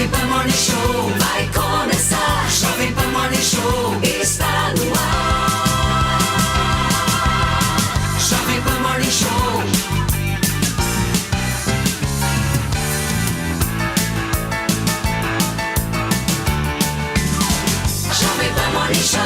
Jovem Pan Morning Show vai começar. Jovem Pan Morning Show está no ar. Jovem Pan Morning Show. Jovem Pan Morning Show.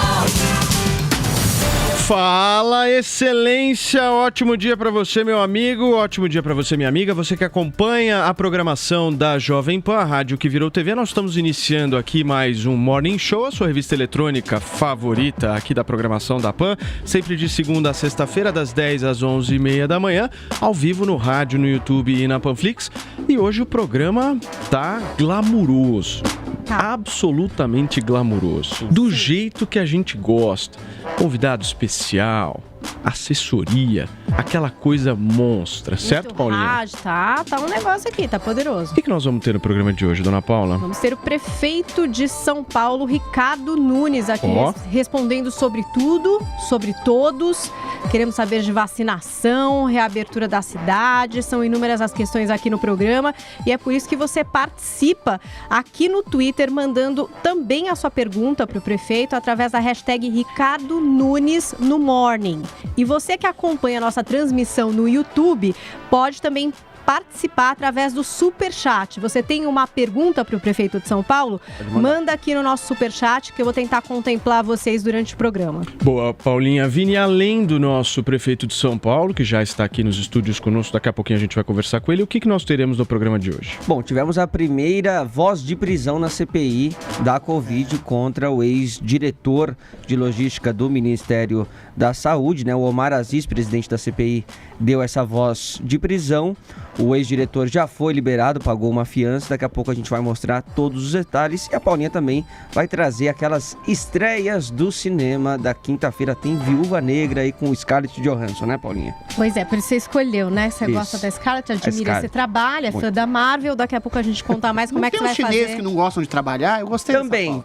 Fala, excelência! Ótimo dia para você, meu amigo. Ótimo dia para você, minha amiga. Você que acompanha a programação da Jovem Pan, a rádio que virou TV. Nós estamos iniciando aqui mais um Morning Show, a sua revista eletrônica favorita aqui da programação da Pan. Sempre de segunda a sexta-feira, das 10 às 11h30 da manhã, ao vivo no rádio, no YouTube e na Panflix. E hoje o programa tá glamuroso. Absolutamente glamuroso. Do jeito que a gente gosta. Convidado especial, assessoria, aquela coisa monstra, certo, Paulinha? Rádio, tá um negócio aqui, tá poderoso. O que nós vamos ter no programa de hoje, dona Paula? Vamos ter o prefeito de São Paulo, Ricardo Nunes, aqui respondendo sobre tudo, sobre todos. Queremos saber de vacinação, reabertura da cidade, são inúmeras as questões aqui no programa e é por isso que você participa aqui no Twitter, mandando também a sua pergunta para o prefeito através da hashtag Ricardo Nunes no Morning. E você que acompanha a nossa transmissão no YouTube pode também participar através do Superchat. Você tem uma pergunta para o prefeito de São Paulo? Manda aqui no nosso Superchat que eu vou tentar contemplar vocês durante o programa. Boa, Paulinha. Vini, além do nosso prefeito de São Paulo, que já está aqui nos estúdios conosco, daqui a pouquinho a gente vai conversar com ele, o que nós teremos no programa de hoje? Bom, tivemos a primeira voz de prisão na CPI da Covid contra o ex-diretor de logística do Ministério da Saúde, né? O Omar Aziz, presidente da CPI, deu essa voz de prisão. O ex-diretor já foi liberado, pagou uma fiança. Daqui a pouco a gente vai mostrar todos os detalhes. E a Paulinha também vai trazer aquelas estreias do cinema da quinta-feira. Tem Viúva Negra aí com Scarlett Johansson, né, Paulinha? Pois é, por isso você escolheu, né? Você gosta da Scarlett, admira esse trabalho, é fã da Marvel. Daqui a pouco a gente conta mais como é que você vai fazer. Tem os chineses que não gostam de trabalhar? Eu gostei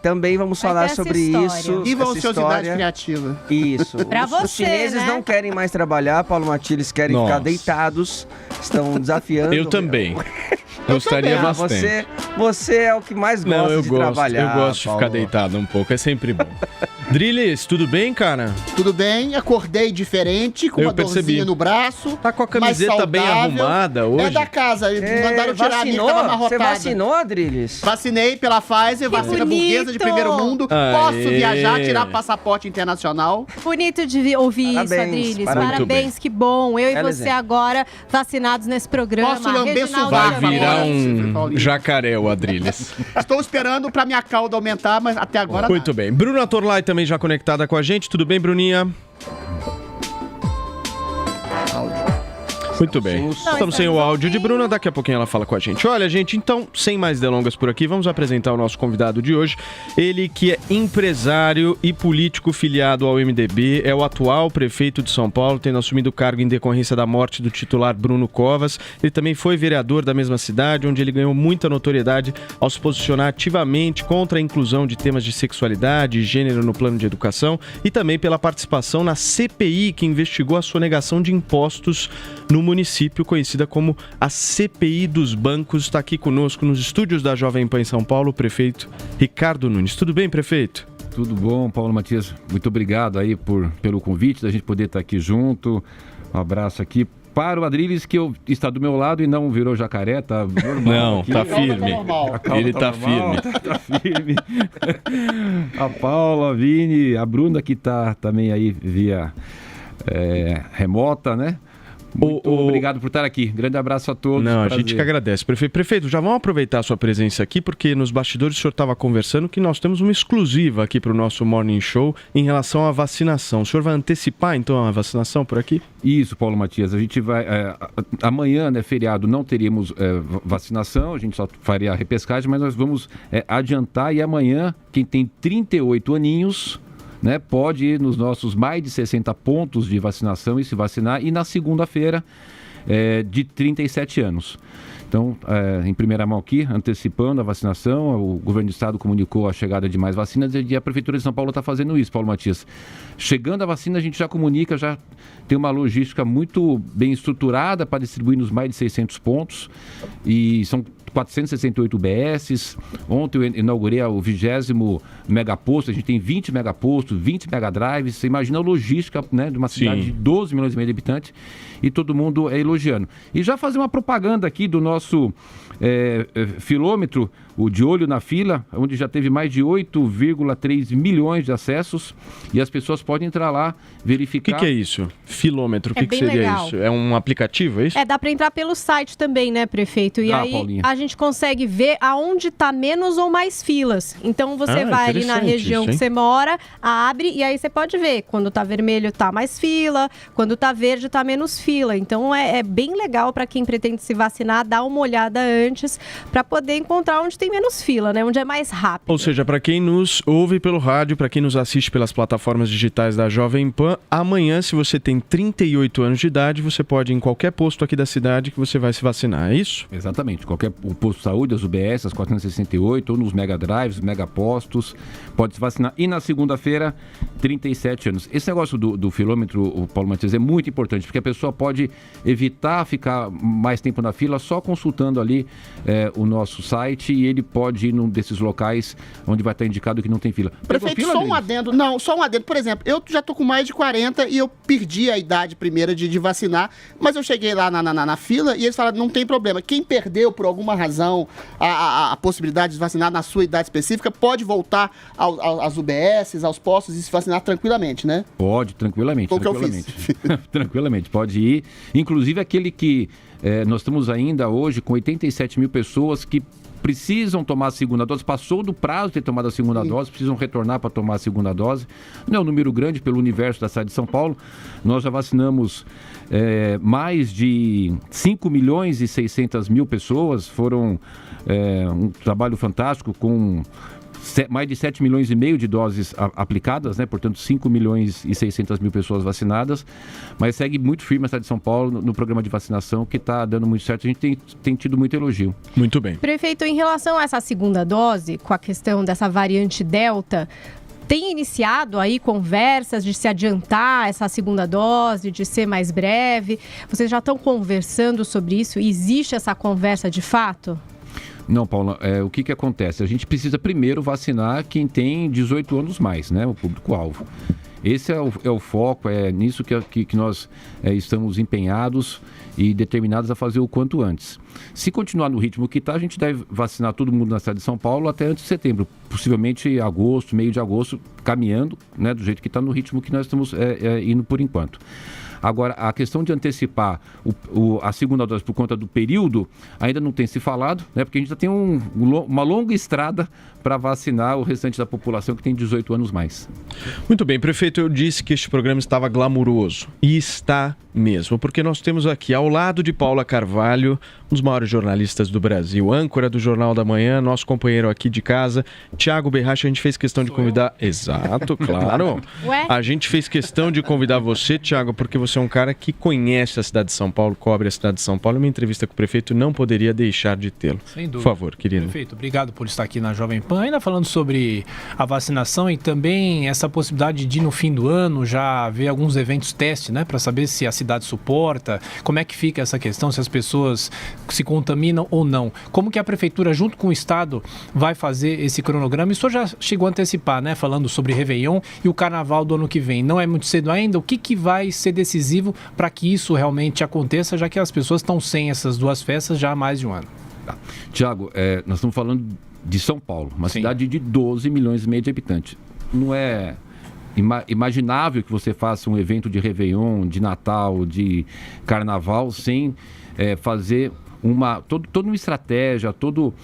Também vamos falar sobre isso. Viva a ociosidade criativa. Isso. Pra você, os chineses, né? Não querem mais trabalhar, Paulo Matias, querem ficar deitados. Estão desafiando. Eu também. Gostaria bastante. Você é o que mais gosta de trabalhar. Eu gosto de ficar deitado um pouco, é sempre bom. Drilis, tudo bem, cara? Tudo bem, acordei diferente, com uma dorzinha no braço. Tá com a camiseta bem arrumada hoje? É da casa, mandaram tirar a minha, tava amarrotada. Você vacinou, Drilis? Vacinei pela Pfizer, vacina burguesa de primeiro mundo. Posso viajar, tirar passaporte internacional. Bonito de ouvir isso, Adriles. Parabéns, que bom. Eu e você agora vacinados nesse programa. Posso lamber Vai virar um jacaré, o Adriles. Estou esperando pra minha cauda aumentar, mas até agora Muito bem. Bruna Torlai também já conectada com a gente. Tudo bem, Bruninha? Muito bem. Estamos sem o áudio de Bruna, daqui a pouquinho ela fala com a gente. Olha, gente, então, sem mais delongas por aqui, vamos apresentar o nosso convidado de hoje. Ele que é empresário e político filiado ao MDB, é o atual prefeito de São Paulo, tendo assumido o cargo em decorrência da morte do titular Bruno Covas. Ele também foi vereador da mesma cidade, onde ele ganhou muita notoriedade ao se posicionar ativamente contra a inclusão de temas de sexualidade e gênero no plano de educação e também pela participação na CPI, que investigou a sonegação de impostos no município, conhecida como a CPI dos bancos. Está aqui conosco nos estúdios da Jovem Pan em São Paulo, o prefeito Ricardo Nunes. Tudo bem, prefeito? Tudo bom, Paulo Matias. Muito obrigado aí pelo convite, da gente poder estar aqui junto. Um abraço aqui para o Adriles, que está do meu lado e não virou jacaré, tá normal. Não, aqui. Tá firme. Ele tá firme. Tá firme. A Paula, a Vini, a Bruna, que tá também aí via remota, né? Muito obrigado por estar aqui. Grande abraço a todos. Não, a gente que agradece. Prefeito, já vamos aproveitar a sua presença aqui, porque nos bastidores o senhor estava conversando que nós temos uma exclusiva aqui para o nosso Morning Show em relação à vacinação. O senhor vai antecipar, então, a vacinação por aqui? Isso, Paulo Matias. A gente vai... amanhã, né, feriado, não teríamos vacinação, a gente só faria a repescagem, mas nós vamos adiantar e amanhã, quem tem 38 aninhos... né, pode ir nos nossos mais de 60 pontos de vacinação e se vacinar, e na segunda-feira de 37 anos. Então, em primeira mão aqui, antecipando a vacinação, o governo do estado comunicou a chegada de mais vacinas e a Prefeitura de São Paulo está fazendo isso, Paulo Matias. Chegando a vacina, a gente já comunica, já tem uma logística muito bem estruturada para distribuir nos mais de 600 pontos e são 468 UBSs. Ontem eu inaugurei o 20º megaposto, a gente tem 20 megapostos, 20 megadrives. Você imagina a logística, né, de uma cidade de 12 milhões e meio de habitantes e todo mundo elogiando. E já fazer uma propaganda aqui do nosso filômetro, o De Olho na Fila, onde já teve mais de 8,3 milhões de acessos e as pessoas podem entrar lá, verificar. O que é isso? Filômetro, o que seria legal. isso? É um aplicativo, é isso? Dá para entrar pelo site também, né, prefeito? E aí Paulinha, a gente consegue ver aonde está menos ou mais filas. Então você vai ali na região isso, que você mora, abre e aí você pode ver. Quando tá vermelho tá mais fila, quando tá verde tá menos fila. Então é bem legal para quem pretende se vacinar, dar uma olhada antes para poder encontrar onde tem menos fila, né? Onde é mais rápido. Ou seja, para quem nos ouve pelo rádio, para quem nos assiste pelas plataformas digitais da Jovem Pan, amanhã, se você tem 38 anos de idade, você pode ir em qualquer posto aqui da cidade que você vai se vacinar, é isso? Exatamente. Qualquer posto de saúde, as UBS, as 468, ou nos megadrives, megapostos, pode se vacinar. E na segunda-feira, 37 anos. Esse negócio do filômetro, o Paulo Matias, é muito importante, porque a pessoa pode evitar ficar mais tempo na fila só consultando ali o nosso site e ele pode ir num desses locais onde vai estar indicado que não tem fila. Prefeito, só um adendo. Não, só um adendo. Por exemplo, eu já tô com mais de 40 e eu perdi a idade primeira de vacinar, mas eu cheguei lá na fila e eles falaram, não tem problema. Quem perdeu por alguma razão a possibilidade de vacinar na sua idade específica, pode voltar às UBSs, aos postos e se vacinar tranquilamente, né? Pode, tranquilamente. Foi o que eu tranquilamente. fiz. Tranquilamente, pode ir. Inclusive aquele que nós estamos ainda hoje com 87 mil pessoas que precisam tomar a segunda dose, passou do prazo de ter tomado a segunda dose, precisam retornar para tomar a segunda dose. Não é um número grande pelo universo da cidade de São Paulo. Nós já vacinamos mais de 5 milhões e 600 mil pessoas. Foram um trabalho fantástico com mais de 7 milhões e meio de doses aplicadas, né? Portanto, 5 milhões e 600 mil pessoas vacinadas, mas segue muito firme a cidade de São Paulo no programa de vacinação, que está dando muito certo. A gente tem tido muito elogio. Muito bem. Prefeito, em relação a essa segunda dose, com a questão dessa variante Delta, tem iniciado aí conversas de se adiantar essa segunda dose, de ser mais breve? Vocês já estão conversando sobre isso? Existe essa conversa de fato? Não, Paula, o que acontece? A gente precisa primeiro vacinar quem tem 18 anos mais, né? O público-alvo. Esse é o foco, é nisso que nós estamos empenhados e determinados a fazer o quanto antes. Se continuar no ritmo que está, a gente deve vacinar todo mundo na cidade de São Paulo até antes de setembro, possivelmente agosto, meio de agosto, caminhando, né, do jeito que está no ritmo que nós estamos indo por enquanto. Agora, a questão de antecipar a segunda dose por conta do período ainda não tem se falado, né? Porque a gente já tem uma longa estrada para vacinar o restante da população que tem 18 anos mais. Muito bem, prefeito, eu disse que este programa estava glamuroso. E está mesmo, porque nós temos aqui, ao lado de Paula Carvalho, um dos maiores jornalistas do Brasil, âncora do Jornal da Manhã, nosso companheiro aqui de casa, Thiago Berrache. A gente fez questão de convidar... Exato, claro. Ué? A gente fez questão de convidar você, Thiago, porque você é um cara que conhece a cidade de São Paulo, cobre a cidade de São Paulo. Uma entrevista com o prefeito não poderia deixar de tê-lo. Sem dúvida. Por favor, querido. Prefeito, obrigado por estar aqui na Jovem Pan. Ainda falando sobre a vacinação e também essa possibilidade de, no fim do ano, já ver alguns eventos teste, né? Para saber se a cidade suporta, como é que fica essa questão, se as pessoas se contaminam ou não. Como que a Prefeitura, junto com o Estado, vai fazer esse cronograma? Isso já chegou a antecipar, né? Falando sobre Réveillon e o Carnaval do ano que vem. Não é muito cedo ainda? O que vai ser decisivo para que isso realmente aconteça, já que as pessoas estão sem essas duas festas já há mais de um ano? Tá. Tiago, nós estamos falando de São Paulo, uma cidade de 12 milhões e meio de habitantes. Não é imaginável que você faça um evento de Réveillon, de Natal, de Carnaval, sem fazer toda uma estratégia, todo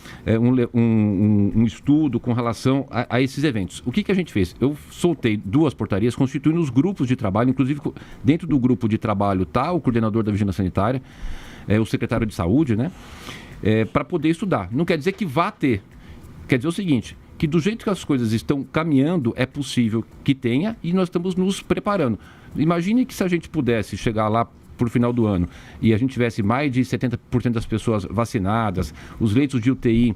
um estudo com relação a esses eventos. O que a gente fez? Eu soltei 2 portarias constituindo os grupos de trabalho, inclusive dentro do grupo de trabalho está o coordenador da Vigilância Sanitária, o secretário de Saúde, né? Para poder estudar. Não quer dizer que vá ter. Quer dizer o seguinte, que do jeito que as coisas estão caminhando, é possível que tenha e nós estamos nos preparando. Imagine que se a gente pudesse chegar lá por final do ano e a gente tivesse mais de 70% das pessoas vacinadas, os leitos de UTI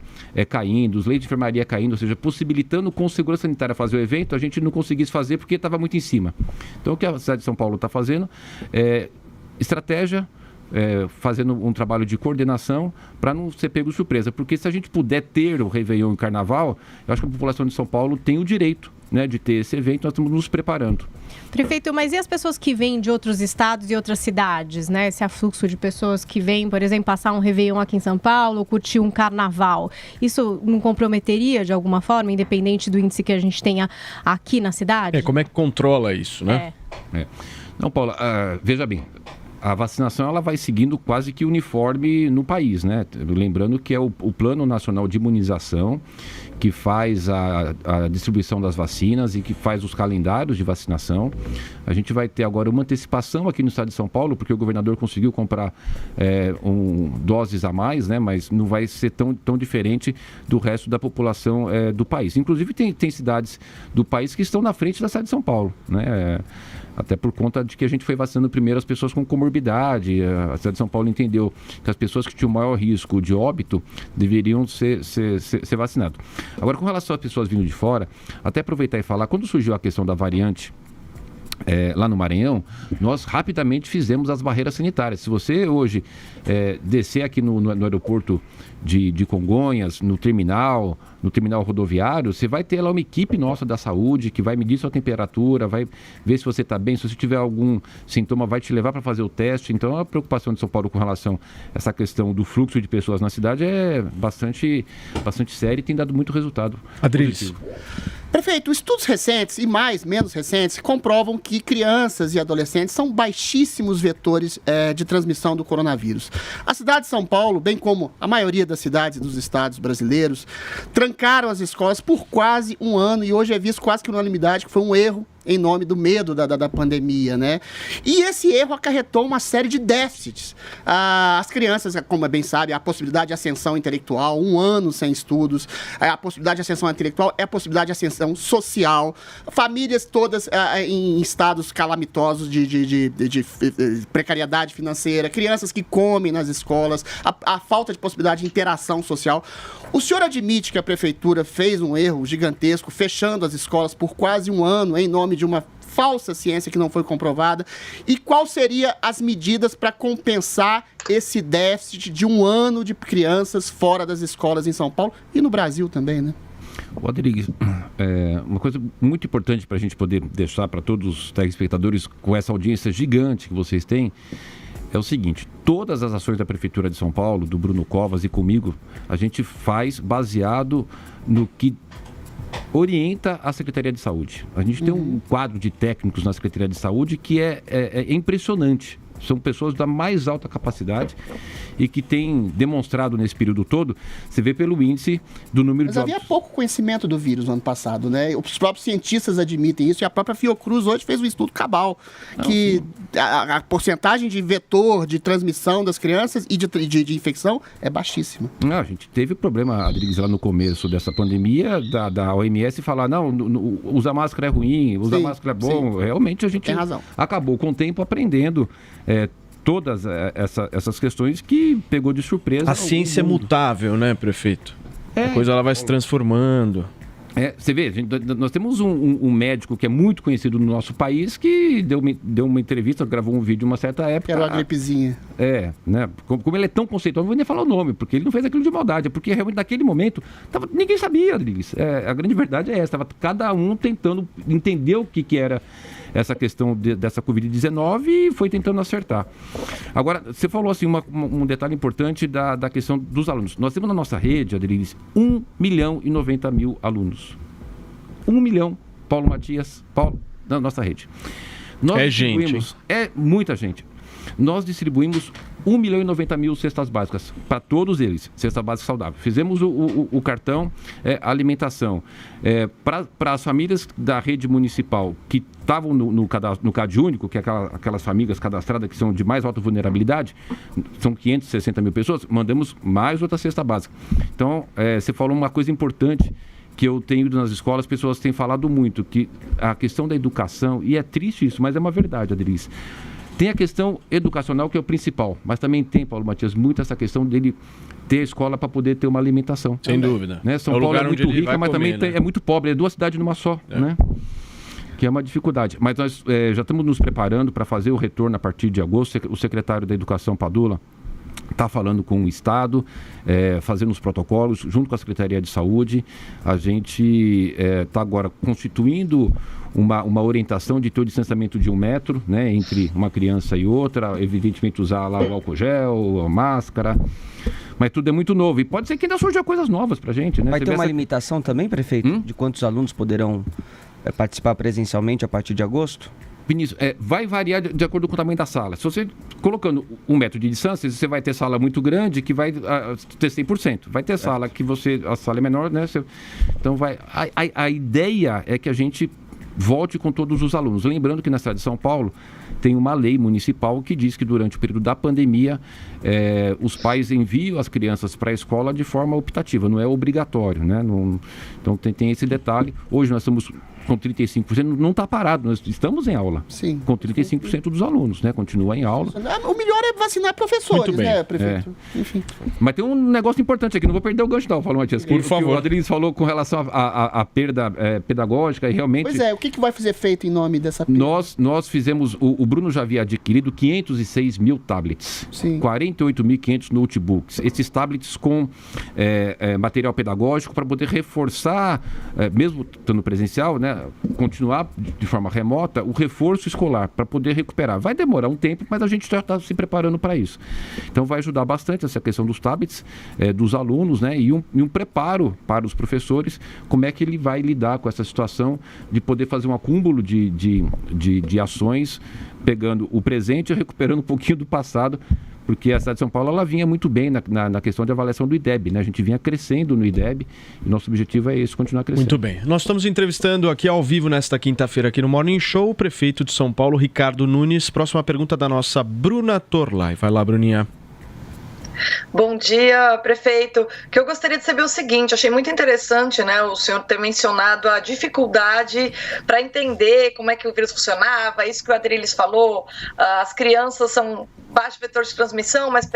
caindo, os leitos de enfermaria caindo, ou seja, possibilitando com segurança sanitária fazer o evento, a gente não conseguisse fazer porque estava muito em cima. Então, o que a cidade de São Paulo está fazendo é estratégia, fazendo um trabalho de coordenação para não ser pego de surpresa. Porque se a gente puder ter o Réveillon e o Carnaval, eu acho que a população de São Paulo tem o direito, né, de ter esse evento, nós estamos nos preparando. Prefeito, mas e as pessoas que vêm de outros estados e outras cidades, né? Esse afluxo de pessoas que vêm, por exemplo, passar um Réveillon aqui em São Paulo, curtir um Carnaval. Isso não comprometeria de alguma forma, independente do índice que a gente tenha aqui na cidade? Como é que controla isso, né? Não, Paula, veja bem, a vacinação ela vai seguindo quase que uniforme no país, né? Lembrando que é o Plano Nacional de Imunização que faz a distribuição das vacinas e que faz os calendários de vacinação. A gente vai ter agora uma antecipação aqui no estado de São Paulo, porque o governador conseguiu comprar doses a mais, né? Mas não vai ser tão diferente do resto da população do país. Inclusive tem cidades do país que estão na frente da cidade de São Paulo, né? Até por conta de que a gente foi vacinando primeiro as pessoas com comorbidade. A cidade de São Paulo entendeu que as pessoas que tinham maior risco de óbito deveriam ser vacinadas. Agora, com relação às pessoas vindo de fora, até aproveitar e falar, quando surgiu a questão da variante lá no Maranhão, nós rapidamente fizemos as barreiras sanitárias. Se você hoje descer aqui no aeroporto de Congonhas, no terminal rodoviário, você vai ter lá uma equipe nossa da saúde que vai medir sua temperatura, vai ver se você está bem, se você tiver algum sintoma, vai te levar para fazer o teste. Então, a preocupação de São Paulo com relação a essa questão do fluxo de pessoas na cidade é bastante séria e tem dado muito resultado. Adriles. Prefeito, estudos recentes e menos recentes comprovam que crianças e adolescentes são baixíssimos vetores de transmissão do coronavírus. A cidade de São Paulo, bem como a maioria das cidades dos estados brasileiros, trancaram as escolas por quase um ano e hoje é visto quase que unanimidade que foi um erro em nome do medo da pandemia, né? E esse erro acarretou uma série de déficits. As crianças, como bem sabe, a possibilidade de ascensão intelectual, um ano sem estudos, a possibilidade de ascensão intelectual é a possibilidade de ascensão social, famílias todas em estados calamitosos de precariedade financeira, crianças que comem nas escolas, a falta de possibilidade de interação social. O senhor admite que a prefeitura fez um erro gigantesco, fechando as escolas por quase um ano em nome de uma falsa ciência que não foi comprovada? E quais seriam as medidas para compensar esse déficit de um ano de crianças fora das escolas em São Paulo e no Brasil também, né? Rodrigues, uma coisa muito importante para a gente poder deixar para todos os telespectadores com essa audiência gigante que vocês têm, é o seguinte: todas as ações da Prefeitura de São Paulo, do Bruno Covas e comigo, a gente faz baseado no que orienta a Secretaria de Saúde. A gente tem um quadro de técnicos na Secretaria de Saúde que é impressionante. São pessoas da mais alta capacidade e que têm demonstrado nesse período todo, você vê pelo índice do número de óbitos. Mas havia pouco conhecimento do vírus no ano passado, né? Os próprios cientistas admitem isso e a própria Fiocruz hoje fez um estudo cabal que a porcentagem de vetor de transmissão das crianças e de infecção é baixíssima. A gente teve problema, Adriles, lá no começo dessa pandemia, da OMS falar, não, usar máscara é ruim, usar máscara é bom. Sim. Realmente a gente tem razão. Acabou com o tempo aprendendo todas essas questões que pegou de surpresa. A ciência é mutável, né, prefeito? A coisa ela vai se transformando. Você vê, nós temos um médico que é muito conhecido no nosso país que deu uma entrevista, gravou um vídeo uma certa época. Que era uma gripezinha. Né? Como ele é tão conceitual, não vou nem falar o nome, porque ele não fez aquilo de maldade, é porque realmente naquele momento ninguém sabia, Rodrigues. A grande verdade é essa, estava cada um tentando entender o que era essa questão dessa Covid-19 e foi tentando acertar. Agora, você falou assim, um detalhe importante da questão dos alunos. Nós temos na nossa rede, Adriles, 1.090.000 alunos. 1 milhão, Paulo Matias, na nossa rede. É gente. É muita gente. Nós distribuímos 1.090.000 cestas básicas para todos eles, cesta básica saudável. Fizemos o cartão alimentação para as famílias da rede municipal que estavam no CAD único, que é aquelas famílias cadastradas que são de mais alta vulnerabilidade, são 560.000 pessoas, mandamos mais outra cesta básica. Então, você falou uma coisa importante que eu tenho ido nas escolas, as pessoas têm falado muito, que a questão da educação, e é triste isso, mas é uma verdade, Adriles. Tem a questão educacional, que é o principal, mas também tem, Paulo Matias, muito essa questão dele ter a escola para poder ter uma alimentação. Sem dúvida. Né? São É o Paulo é lugar muito onde ele rica, vai mas comer, também né? é muito pobre, é 2 cidades numa só, né? Que é uma dificuldade. Mas nós já estamos nos preparando para fazer o retorno a partir de agosto. O secretário da Educação, Padula, está falando com o Estado, fazendo os protocolos, junto com a Secretaria de Saúde. A gente está agora constituindo uma orientação de ter o distanciamento de 1 metro, né, entre uma criança e outra, evidentemente usar lá o álcool gel, a máscara, mas tudo é muito novo e pode ser que ainda surjam coisas novas para a gente, né? Vai Você ter vê uma essa- limitação também, prefeito, de quantos alunos poderão participar presencialmente a partir de agosto? Vinícius, vai variar de acordo com o tamanho da sala. Se você colocando 1 metro de distância, você vai ter sala muito grande que vai ter 100%. Vai ter sala que a sala é menor, né? Então a ideia é que a gente volte com todos os alunos. Lembrando que na cidade de São Paulo tem uma lei municipal que diz que durante o período da pandemia os pais enviam as crianças para a escola de forma optativa, não é obrigatório, né? Então tem esse detalhe. Hoje nós estamos com 35%, não está parado, nós estamos em aula. Sim. Com 35% dos alunos, né? Continua em aula. O melhor é vacinar professores, Muito bem. né, prefeito? Enfim. Mas tem um negócio importante aqui, não vou perder o gancho não, falou Matias. Por favor. O Rodrigues falou com relação à perda pedagógica e realmente... Pois é, o que vai ser feito em nome dessa perda? Nós fizemos, o Bruno já havia adquirido 506 mil tablets, Sim. 48.500 notebooks, esses tablets com material pedagógico para poder reforçar, mesmo estando presencial, né, continuar de forma remota, o reforço escolar para poder recuperar. Vai demorar um tempo, mas a gente já está se preparando para isso. Então vai ajudar bastante essa questão dos tablets, dos alunos, né, e um preparo para os professores, como é que ele vai lidar com essa situação de poder fazer um acúmulo de ações, pegando o presente e recuperando um pouquinho do passado, porque a cidade de São Paulo ela vinha muito bem na questão de avaliação do IDEB, né? A gente vinha crescendo no IDEB e nosso objetivo é esse, continuar crescendo. Muito bem. Nós estamos entrevistando aqui ao vivo nesta quinta-feira aqui no Morning Show o prefeito de São Paulo, Ricardo Nunes. Próxima pergunta da nossa Bruna Torlai. Vai lá, Bruninha. Bom dia, prefeito. Que eu gostaria de saber o seguinte, achei muito interessante, né, o senhor ter mencionado a dificuldade para entender como é que o vírus funcionava, isso que o Adriles falou, as crianças são baixo vetor de transmissão, mas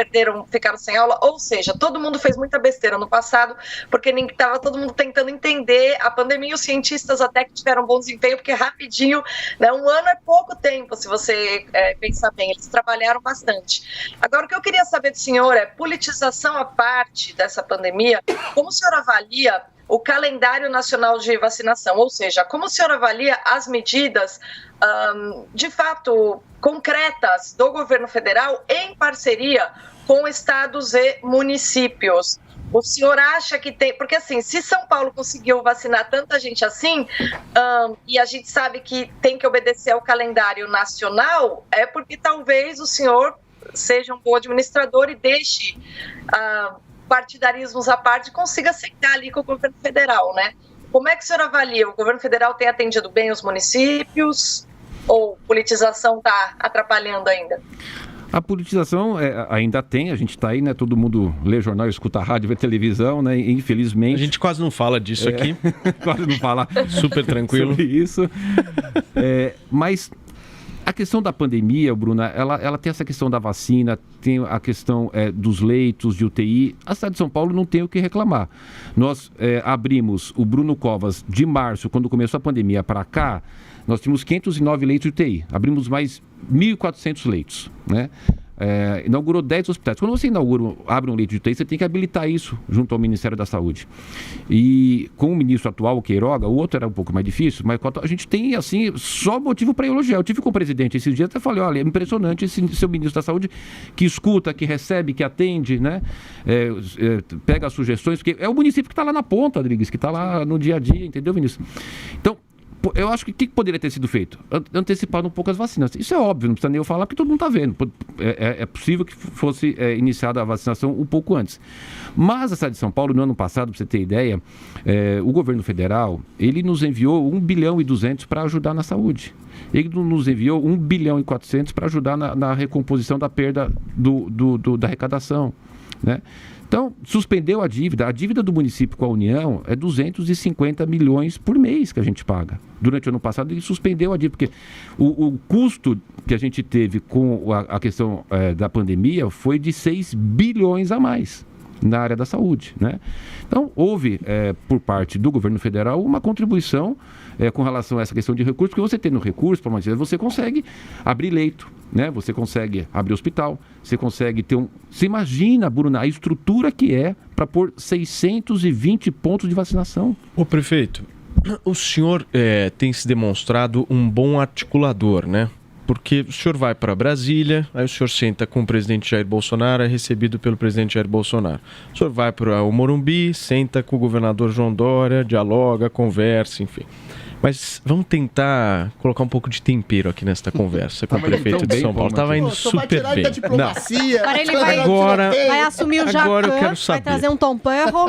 ficaram sem aula, ou seja, todo mundo fez muita besteira no passado, porque estava todo mundo tentando entender a pandemia, e os cientistas até que tiveram bom desempenho, porque rapidinho, né, 1 ano é pouco tempo, se você pensar bem, eles trabalharam bastante. Agora, o que eu queria saber do senhor é, politização à parte dessa pandemia, como o senhor avalia o calendário nacional de vacinação, ou seja, como o senhor avalia as medidas, de fato, concretas do governo federal em parceria com estados e municípios? O senhor acha que tem... Porque, assim, se São Paulo conseguiu vacinar tanta gente assim, e a gente sabe que tem que obedecer ao calendário nacional, é porque talvez o senhor seja um bom administrador e deixe partidarismos à parte e consiga sentar ali com o governo federal, né? Como é que o senhor avalia? O governo federal tem atendido bem os municípios ou politização está atrapalhando ainda? A politização ainda tem, a gente está aí, né? Todo mundo lê jornal, escuta rádio, vê televisão, né? E, infelizmente... A gente quase não fala disso aqui. Quase não fala Super tranquilo. sobre isso. Mas a questão da pandemia, Bruna, ela tem essa questão da vacina, tem a questão dos leitos de UTI. A cidade de São Paulo não tem o que reclamar. Nós abrimos o Bruno Covas de março, quando começou a pandemia, para cá, nós tínhamos 509 leitos de UTI. Abrimos mais 1.400 leitos, né? Inaugurou 10 hospitais. Quando você abre um leito de UTI, você tem que habilitar isso junto ao Ministério da Saúde. E com o ministro atual, o Queiroga, o outro era um pouco mais difícil, mas a gente tem, assim, só motivo para elogiar. Eu tive com o presidente esses dias, até falei, olha, é impressionante esse seu ministro da Saúde, que escuta, que recebe, que atende, né? Pega as sugestões, porque é o município que está lá na ponta, Rodrigues, que está lá no dia a dia, entendeu, ministro? Então, eu acho que o que poderia ter sido feito? Antecipado um pouco as vacinas. Isso é óbvio, não precisa nem eu falar, porque todo mundo está vendo. É possível que fosse iniciada a vacinação um pouco antes. Mas a cidade de São Paulo, no ano passado, para você ter ideia, o governo federal, ele nos enviou 1 bilhão e 200 para ajudar na saúde. Ele nos enviou 1 bilhão e 400 para ajudar na recomposição da perda da arrecadação, né? Então, suspendeu a dívida. A dívida do município com a União é 250 milhões por mês que a gente paga. Durante o ano passado, ele suspendeu a dívida, porque o custo que a gente teve com a questão da pandemia foi de 6 bilhões a mais na área da saúde, né? Então, houve, por parte do governo federal, uma contribuição com relação a essa questão de recursos, porque você tendo recurso, você consegue abrir leito, né? Você consegue abrir hospital, você consegue ter Você imagina, Bruna, a estrutura que é para pôr 620 pontos de vacinação. Ô, prefeito, o senhor tem se demonstrado um bom articulador, né? Porque o senhor vai para Brasília, aí o senhor senta com o presidente Jair Bolsonaro, é recebido pelo presidente Jair Bolsonaro. O senhor vai para o Morumbi, senta com o governador João Dória, dialoga, conversa, enfim. Mas vamos tentar colocar um pouco de tempero aqui nesta conversa com o prefeito de São Paulo. Estava indo super bem. Agora ele vai assumir o Jacan, agora eu quero saber. vai trazer um Tom Perro.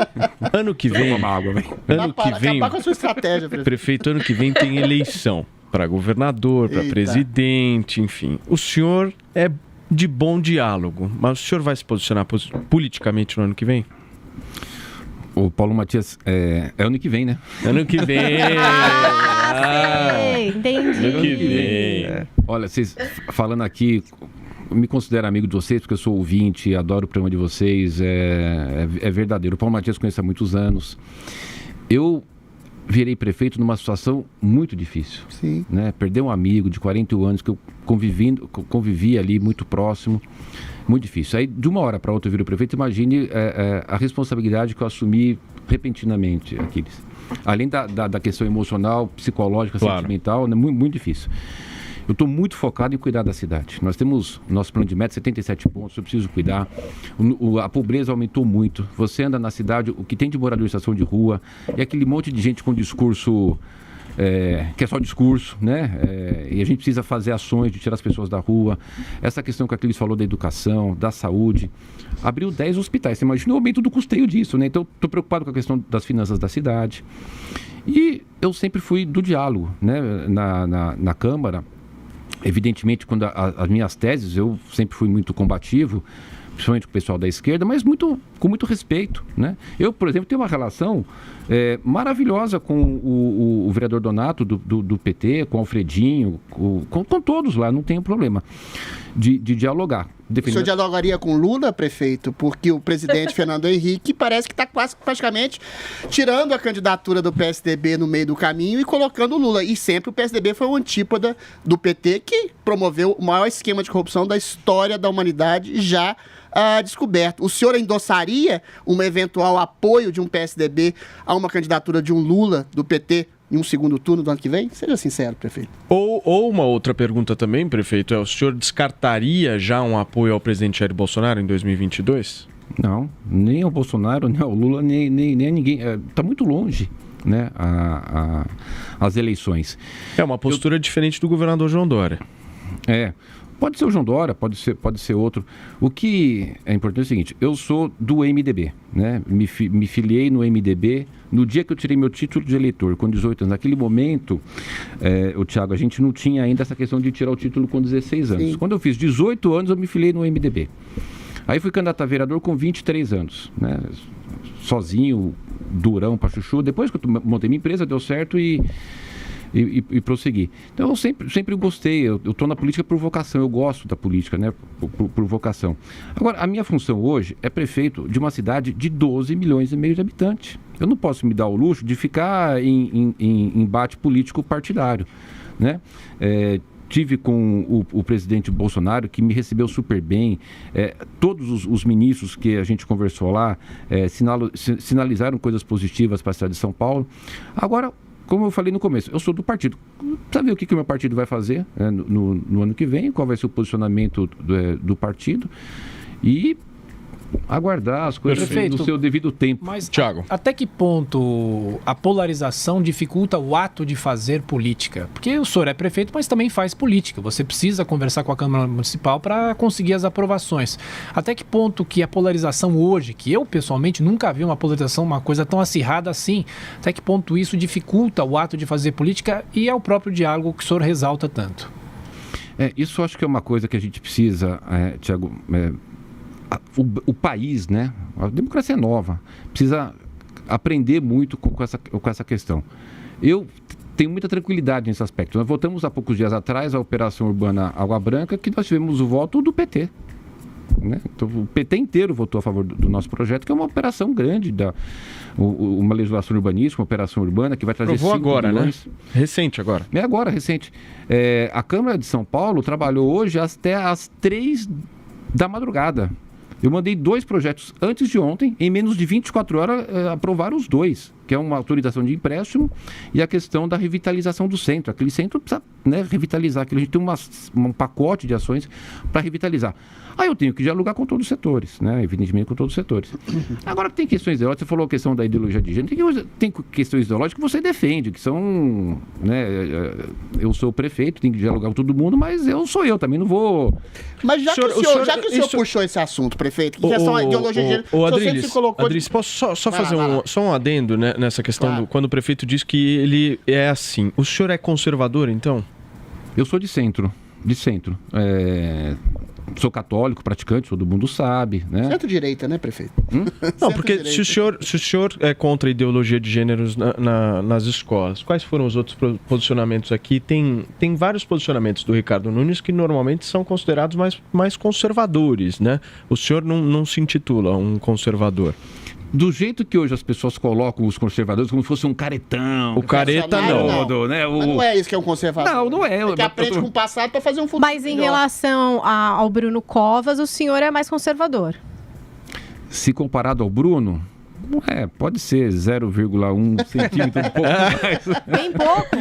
Ano que vem, Acabar com a sua estratégia, prefeito, ano que vem tem eleição para governador, para presidente, enfim. O senhor é de bom diálogo, mas o senhor vai se posicionar politicamente no ano que vem? O Paulo Matias é ano que vem, né? Ano que vem. Sei, entendi. Ano que vem. Olha, vocês falando aqui, eu me considero amigo de vocês, porque eu sou ouvinte, adoro o programa de vocês, é verdadeiro. O Paulo Matias conheço há muitos anos. Eu virei prefeito numa situação muito difícil. Sim. Né? Perder um amigo de 41 anos que eu convivi ali muito próximo. Muito difícil. Aí, de uma hora para outra, eu viro prefeito. Imagine a responsabilidade que eu assumi repentinamente, Aquiles. Além da questão emocional, psicológica, sentimental, né? Muito difícil. Eu estou muito focado em cuidar da cidade. Nós temos nosso plano de meta, 77 pontos, eu preciso cuidar. A pobreza aumentou muito. Você anda na cidade, o que tem de morador em estação de rua, e aquele monte de gente com discurso... que é só discurso, né? E a gente precisa fazer ações de tirar as pessoas da rua. Essa questão que a Cris falou da educação, da saúde. Abriu 10 hospitais. Você imagina o aumento do custeio disso, né? Então, estou preocupado com a questão das finanças da cidade. E eu sempre fui do diálogo, né? Na Câmara. Evidentemente, quando as minhas teses, eu sempre fui muito combativo, principalmente com o pessoal da esquerda, mas com muito respeito, né? Eu, por exemplo, tenho uma relação maravilhosa com o vereador Donato do PT, com o Alfredinho, com todos lá, não tenho problema de dialogar. O senhor dialogaria com Lula, prefeito? Porque o presidente Fernando Henrique parece que está praticamente tirando a candidatura do PSDB no meio do caminho e colocando o Lula. E sempre o PSDB foi uma antípoda do PT, que promoveu o maior esquema de corrupção da história da humanidade já descoberto. O senhor endossaria um eventual apoio de um PSDB a uma candidatura de um Lula do PT em um segundo turno do ano que vem? Seja sincero, prefeito. Ou uma outra pergunta também, prefeito, o senhor descartaria já um apoio ao presidente Jair Bolsonaro em 2022? Não, nem ao Bolsonaro, nem ao Lula, nem a ninguém. Está muito longe, né, as eleições. É uma postura diferente do governador João Dória. Pode ser o João Dória, pode ser outro. O que é importante é o seguinte, eu sou do MDB, né? Me filiei no MDB no dia que eu tirei meu título de eleitor, com 18 anos. Naquele momento, Thiago, a gente não tinha ainda essa questão de tirar o título com 16 anos. Sim. Quando eu fiz 18 anos, eu me filiei no MDB. Aí fui candidato a vereador com 23 anos, né? Sozinho, durão pra chuchu. Depois que eu montei minha empresa, deu certo e prosseguir. Então eu sempre gostei, eu estou na política por vocação, eu gosto da política, né, por vocação. Agora, a minha função hoje é prefeito de uma cidade de 12 milhões e meio de habitantes. Eu não posso me dar o luxo de ficar em embate político partidário, né? Tive com o presidente Bolsonaro, que me recebeu super bem. Todos os ministros que a gente conversou lá sinalizaram coisas positivas para a cidade de São Paulo. Agora, como eu falei no começo, eu sou do partido. Precisa ver o que o meu partido vai fazer no ano que vem, qual vai ser o posicionamento do partido e aguardar as coisas no seu devido tempo. Mas, Thiago, até que ponto a polarização dificulta o ato de fazer política? Porque o senhor é prefeito, mas também faz política. Você precisa conversar com a Câmara Municipal para conseguir as aprovações. Até que ponto que a polarização hoje, que eu pessoalmente nunca vi uma polarização, uma coisa tão acirrada assim, até que ponto isso dificulta o ato de fazer política e é o próprio diálogo que o senhor ressalta tanto? Isso acho que é uma coisa que a gente precisa, Thiago, o país, né? A democracia é nova, precisa aprender muito com essa questão. Eu tenho muita tranquilidade nesse aspecto. Nós votamos há poucos dias atrás a Operação Urbana Água Branca, que nós tivemos o voto do PT. Né? Então, o PT inteiro votou a favor do nosso projeto, que é uma operação grande, uma legislação urbanística, uma operação urbana que vai trazer 5 agora, bilhões. né? Recente agora. É agora, recente. A Câmara de São Paulo trabalhou hoje até às 3 da madrugada. Eu mandei 2 projetos antes de ontem, em menos de 24 horas aprovaram os 2, que é uma autorização de empréstimo e a questão da revitalização do centro. Aquele centro precisa, né, revitalizar, a gente tem um pacote de ações para revitalizar. Aí eu tenho que dialogar com todos os setores, né? Evidentemente com todos os setores. Agora tem questões ideológicas, você falou a questão da ideologia de gênero, tem questões ideológicas que você defende, que são, né? Eu sou o prefeito, tenho que dialogar com todo mundo, mas eu sou eu, também não vou... Mas já que o senhor puxou esse assunto, prefeito, que questão da ideologia de gênero, o senhor sempre se colocou... Adriles, posso só fazer um adendo, né, nessa questão, claro, quando o prefeito diz que ele é assim. O senhor é conservador, então? Eu sou de centro. Sou católico, praticante, todo mundo sabe, né? Centro-direita, né, prefeito? Não, porque se o senhor é contra a ideologia de gêneros nas escolas, quais foram os outros posicionamentos aqui? Tem vários posicionamentos do Ricardo Nunes que normalmente são considerados mais conservadores, né? O senhor não se intitula um conservador. Do jeito que hoje as pessoas colocam os conservadores como se fosse um caretão. O careta não. Né? Mas não é isso que é um conservador. Não é. É que aprende com o passado para fazer um futuro Mas em relação ao Bruno Covas, o senhor é mais conservador. Se comparado ao Bruno, pode ser 0,1 centímetro, um pouco mais. Bem pouco.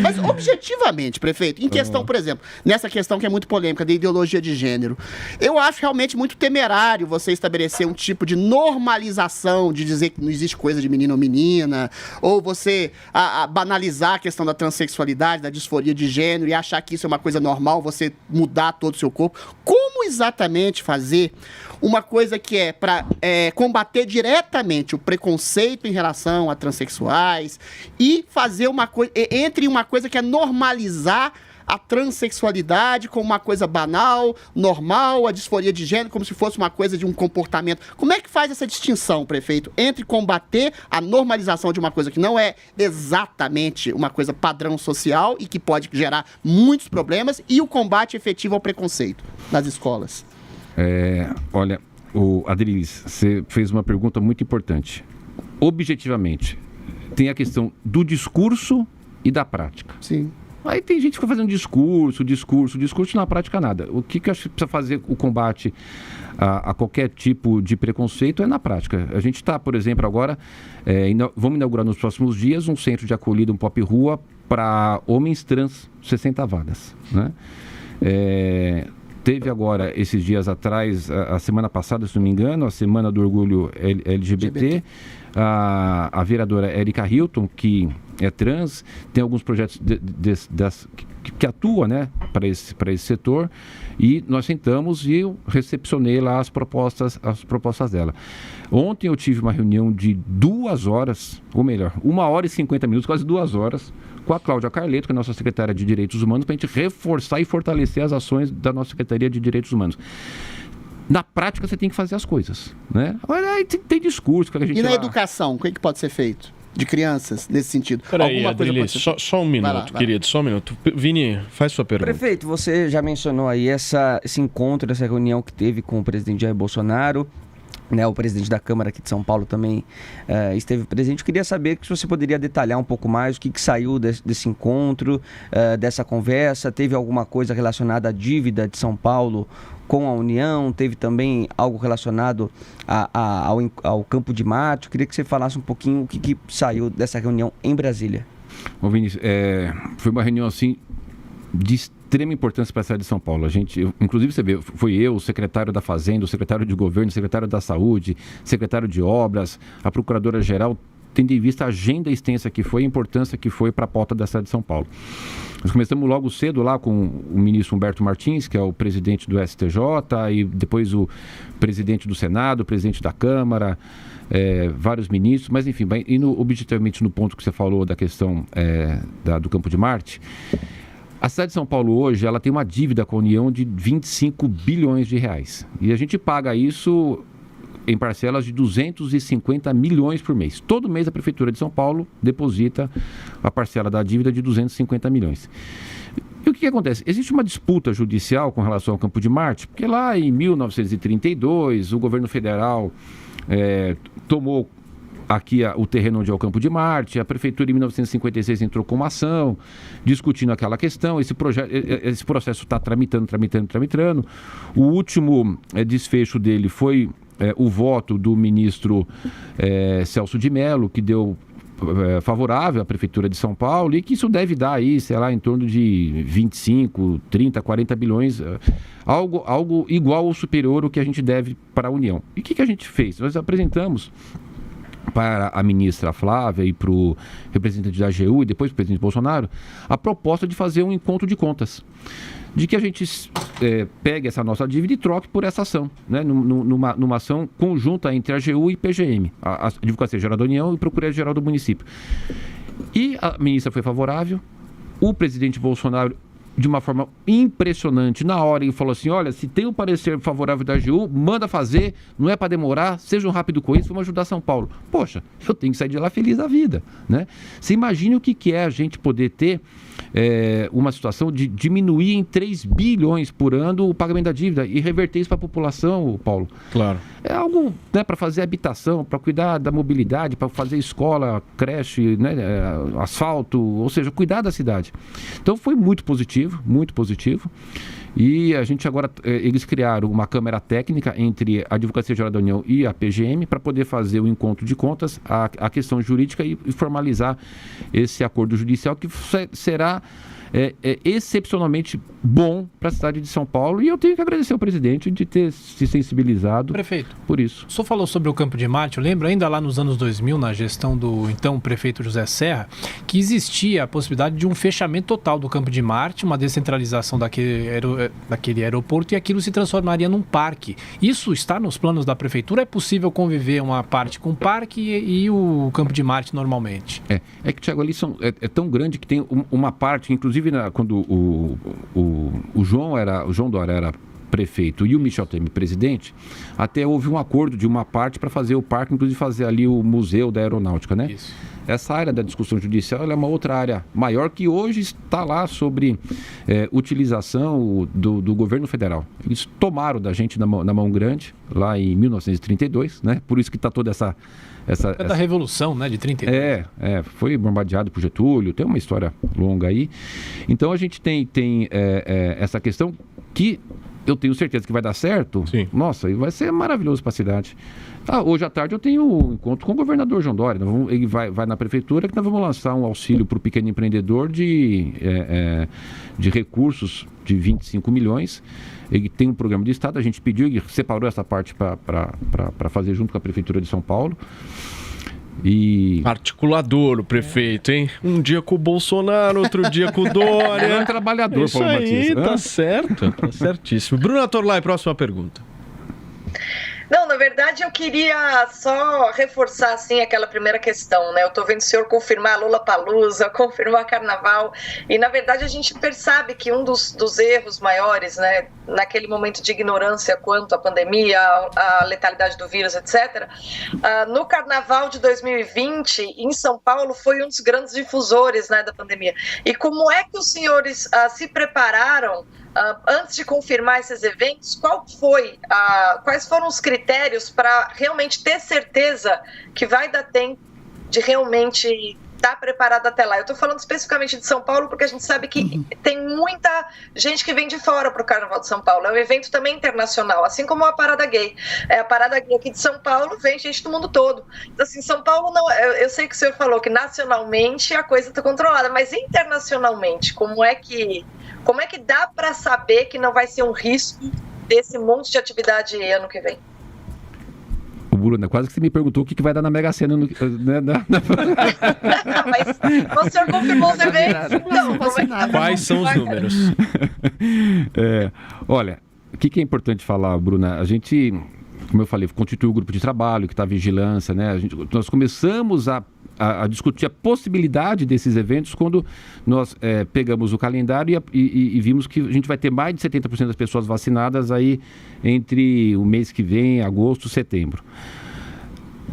Mas objetivamente, prefeito, em questão, por exemplo, nessa questão que é muito polêmica, da ideologia de gênero, eu acho realmente muito temerário você estabelecer um tipo de normalização, de dizer que não existe coisa de menino ou menina, ou você banalizar a questão da transexualidade, da disforia de gênero e achar que isso é uma coisa normal, você mudar todo o seu corpo. Como exatamente fazer uma coisa que é para combater diretamente o preconceito em relação a transexuais e fazer uma coisa, entre uma coisa que é normalizar a transexualidade como uma coisa banal, normal, a disforia de gênero como se fosse uma coisa de um comportamento. Como é que faz essa distinção, prefeito, entre combater a normalização de uma coisa que não é exatamente uma coisa padrão social e que pode gerar muitos problemas e o combate efetivo ao preconceito nas escolas? Olha, Adriles, você fez uma pergunta muito importante. Objetivamente, tem a questão do discurso e da prática. Sim. Aí tem gente que fica fazendo discurso, na prática nada. O que eu acho que precisa fazer o combate a qualquer tipo de preconceito é na prática. A gente está, por exemplo, agora, vamos inaugurar nos próximos dias um centro de acolhida, um pop rua, para homens trans, 60 vagas, né? Teve agora, esses dias atrás, a semana passada, se não me engano, a Semana do Orgulho LGBT. A vereadora Érica Hilton, que é trans, tem alguns projetos que atuam, né, para esse setor, e nós sentamos e eu recepcionei lá as propostas dela. Ontem eu tive uma reunião de 2 horas, ou melhor, 1h e 50 minutos, quase 2 horas, com a Cláudia Carleto, que é a nossa secretária de Direitos Humanos, para a gente reforçar e fortalecer as ações da nossa Secretaria de Direitos Humanos. Na prática, você tem que fazer as coisas, né? Olha, tem discurso que a gente... E na educação, o que pode ser feito? De crianças, nesse sentido? Peraí, Adriles, só um minuto, querido, só um minuto. Vini, faz sua pergunta. Prefeito, você já mencionou aí esse encontro, essa reunião que teve com o presidente Jair Bolsonaro, né, o presidente da Câmara aqui de São Paulo também esteve presente. Eu queria saber se você poderia detalhar um pouco mais o que saiu desse encontro, dessa conversa. Teve alguma coisa relacionada à dívida de São Paulo com a União? Teve também algo relacionado ao Campo de Marte? Eu queria que você falasse um pouquinho o que saiu dessa reunião em Brasília. Bom, Vinícius, foi uma reunião assim de extrema importância para a cidade de São Paulo. Inclusive, você vê, foi eu, o secretário da Fazenda, o secretário de Governo, o secretário da Saúde, secretário de Obras, a procuradora-geral, tendo em vista a agenda extensa que foi, a importância que foi para a pauta da cidade de São Paulo. Nós começamos logo cedo lá com o ministro Humberto Martins, que é o presidente do STJ, e depois o presidente do Senado, o presidente da Câmara, vários ministros, mas enfim, indo objetivamente no ponto que você falou da questão do Campo de Marte. A cidade de São Paulo hoje, ela tem uma dívida com a União de 25 bilhões de reais. E a gente paga isso em parcelas de 250 milhões por mês. Todo mês a Prefeitura de São Paulo deposita a parcela da dívida de 250 milhões. E o que acontece? Existe uma disputa judicial com relação ao Campo de Marte, porque lá em 1932 o governo federal tomou aqui o terreno onde é o Campo de Marte, a Prefeitura em 1956 entrou com uma ação, discutindo aquela questão, esse processo está tramitando. O último desfecho dele foi o voto do ministro Celso de Mello, que deu favorável à Prefeitura de São Paulo, e que isso deve dar aí, sei lá, em torno de 25, 30, 40 bilhões, algo igual ou superior ao que a gente deve para a União. E o que a gente fez? Nós apresentamos para a ministra Flávia e para o representante da AGU e depois para o presidente Bolsonaro, a proposta de fazer um encontro de contas. De que a gente pegue essa nossa dívida e troque por essa ação, né? numa ação conjunta entre a AGU e PGM, a Advocacia Geral da União e Procuradoria Geral do Município. E a ministra foi favorável, o presidente Bolsonaro, de uma forma impressionante, na hora ele falou assim, olha, se tem um parecer favorável da AGU, manda fazer, não é para demorar, sejam rápido com isso, vamos ajudar São Paulo. Poxa, eu tenho que sair de lá feliz da vida, né? Você imagine o que é a gente poder ter uma situação de diminuir em 3 bilhões por ano o pagamento da dívida e reverter isso para a população, Paulo. Claro. É algo, né, para fazer habitação, para cuidar da mobilidade, para fazer escola, creche, né, asfalto, ou seja, cuidar da cidade. Então foi muito positivo, muito positivo. E a gente agora, eles criaram uma câmara técnica entre a Advocacia Geral da União e a PGM para poder fazer o encontro de contas, a questão jurídica e formalizar esse acordo judicial que será excepcionalmente bom para a cidade de São Paulo, e eu tenho que agradecer ao presidente de ter se sensibilizado Prefeito, por isso. O senhor falou sobre o Campo de Marte, eu lembro ainda lá nos anos 2000, na gestão do então prefeito José Serra, que existia a possibilidade de um fechamento total do Campo de Marte, uma descentralização daquele aeroporto, e aquilo se transformaria num parque. Isso está nos planos da prefeitura? É possível conviver uma parte com o parque e o Campo de Marte normalmente? É que, Thiago, ali é tão grande que tem uma parte, inclusive quando o João Dória era prefeito e o Michel Temer presidente, até houve um acordo de uma parte para fazer o parque, inclusive fazer ali o Museu da Aeronáutica, né? Isso. Essa área da discussão judicial ela é uma outra área maior que hoje está lá sobre utilização do governo federal. Eles tomaram da gente na mão grande, lá em 1932, né? Por isso que está toda essa da Revolução, né, de 32. Foi bombardeado por Getúlio, tem uma história longa aí. Então a gente tem essa questão que eu tenho certeza que vai dar certo. Sim. Nossa, e vai ser maravilhoso para a cidade. Hoje à tarde eu tenho um encontro com o governador João Dória. Ele vai na prefeitura, que nós vamos lançar um auxílio para o pequeno empreendedor de recursos de 25 milhões. Ele tem um programa de Estado, a gente pediu, ele separou essa parte para fazer junto com a Prefeitura de São Paulo. Articulador o prefeito, hein? Um dia com o Bolsonaro, outro dia com o Dória. É um trabalhador, Isso Paulo aí, Batista. tá certo, tá certíssimo. Bruna Torlai, próxima pergunta. Não, na verdade eu queria só reforçar assim aquela primeira questão, né? Eu tô vendo o senhor confirmar Lollapalooza, confirmar Carnaval, e na verdade a gente percebe que um dos erros maiores, né, naquele momento de ignorância quanto à pandemia, a letalidade do vírus, etc., no Carnaval de 2020, em São Paulo, foi um dos grandes difusores, né, da pandemia. E como é que os senhores se prepararam antes de confirmar esses eventos? Quais foram os critérios para realmente ter certeza que vai dar tempo de realmente estar preparado até lá? Eu estou falando especificamente de São Paulo porque a gente sabe que tem muita gente que vem de fora para o Carnaval de São Paulo. É um evento também internacional, assim como a Parada Gay. A Parada Gay aqui de São Paulo vem gente do mundo todo. Então, assim, São Paulo não... Eu sei que o senhor falou que nacionalmente a coisa está controlada, mas internacionalmente, como é que dá para saber que não vai ser um risco desse monte de atividade ano que vem? O Bruna, quase que você me perguntou o que vai dar na Mega Sena. Mas o senhor confirmou os eventos? Não posso nada. Quais são os números? Olha, o que é importante falar, Bruna? A gente, como eu falei, constitui um grupo de trabalho que está vigilância, né? Nós começamos a a discutir a possibilidade desses eventos quando nós pegamos o calendário e vimos que a gente vai ter mais de 70% das pessoas vacinadas aí entre o mês que vem, agosto, setembro.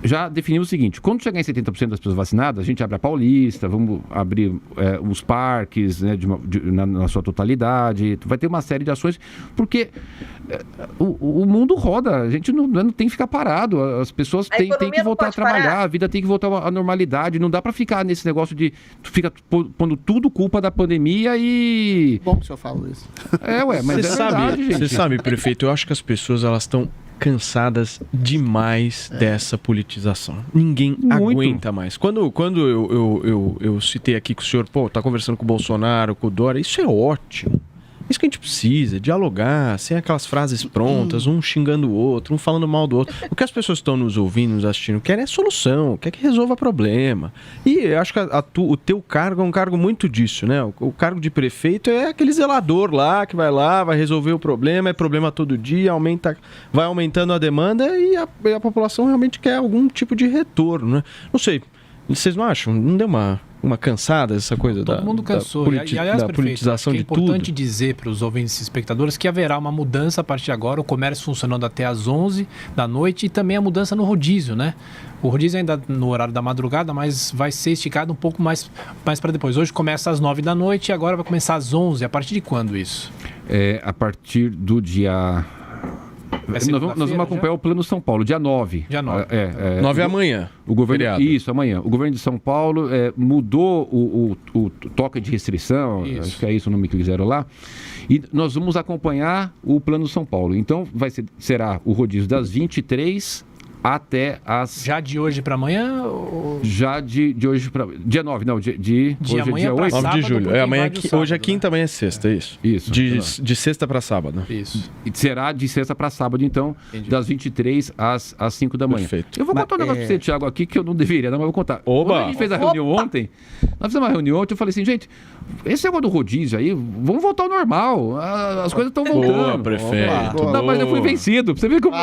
Já definimos o seguinte: quando chegar em 70% das pessoas vacinadas, a gente abre a Paulista, vamos abrir os parques, né, na sua totalidade, vai ter uma série de ações, porque o mundo roda, a gente não tem que ficar parado, as pessoas têm que voltar a trabalhar, a vida tem que voltar à normalidade, não dá para ficar nesse negócio de fica pondo tudo culpa da pandemia e... Bom que o senhor falou isso. Mas verdade, gente. Você sabe, prefeito, eu acho que as pessoas elas estão cansadas demais dessa politização. Ninguém aguenta mais. Quando eu citei aqui que o senhor tá conversando com o Bolsonaro, com o Dória, isso é ótimo. Isso que a gente precisa, dialogar, sem aquelas frases prontas, um xingando o outro, um falando mal do outro. O que as pessoas estão nos ouvindo, nos assistindo, querem é solução, quer que resolva problema. E eu acho que o teu cargo é um cargo muito disso, né? O cargo de prefeito é aquele zelador lá, que vai lá, vai resolver o problema, é problema todo dia, vai aumentando a demanda e a população realmente quer algum tipo de retorno, né? Não sei, vocês não acham? Não deu uma cansada essa coisa Todo mundo cansou. E, aliás, prefeito, politização de tudo? É importante dizer para os ouvintes e espectadores que haverá uma mudança a partir de agora, o comércio funcionando até às 11 da noite e também a mudança no rodízio, né? O rodízio ainda no horário da madrugada, mas vai ser esticado um pouco mais para depois. Hoje começa às 9 da noite e agora vai começar às 11. A partir de quando isso? A partir do dia... Nós vamos acompanhar o Plano São Paulo, dia 9. Dia 9. 9 amanhã. O governo, feriado. Isso, amanhã. O governo de São Paulo mudou o toque de restrição, acho que é isso o nome que fizeram lá, e nós vamos acompanhar o Plano São Paulo. Então, será o rodízio das 23 até as... Já de hoje para amanhã? Ou... Já de hoje para... Dia 9, não, hoje amanhã é dia 8. 9 de julho. Hoje é quinta, né? amanhã é sexta, é isso? Isso. De sexta para sábado. Isso. E será de sexta para sábado, então, das 23 às 5 da manhã. Perfeito. Eu vou contar um negócio para você, Thiago, aqui, que eu não deveria, mas eu vou contar. Oba! Quando a gente fez a reunião ontem, nós fizemos uma reunião ontem, eu falei assim, gente, esse negócio do rodízio aí, vamos voltar ao normal. As coisas estão voltando. Boa, prefeito. Não, mas eu fui vencido. Você vê como...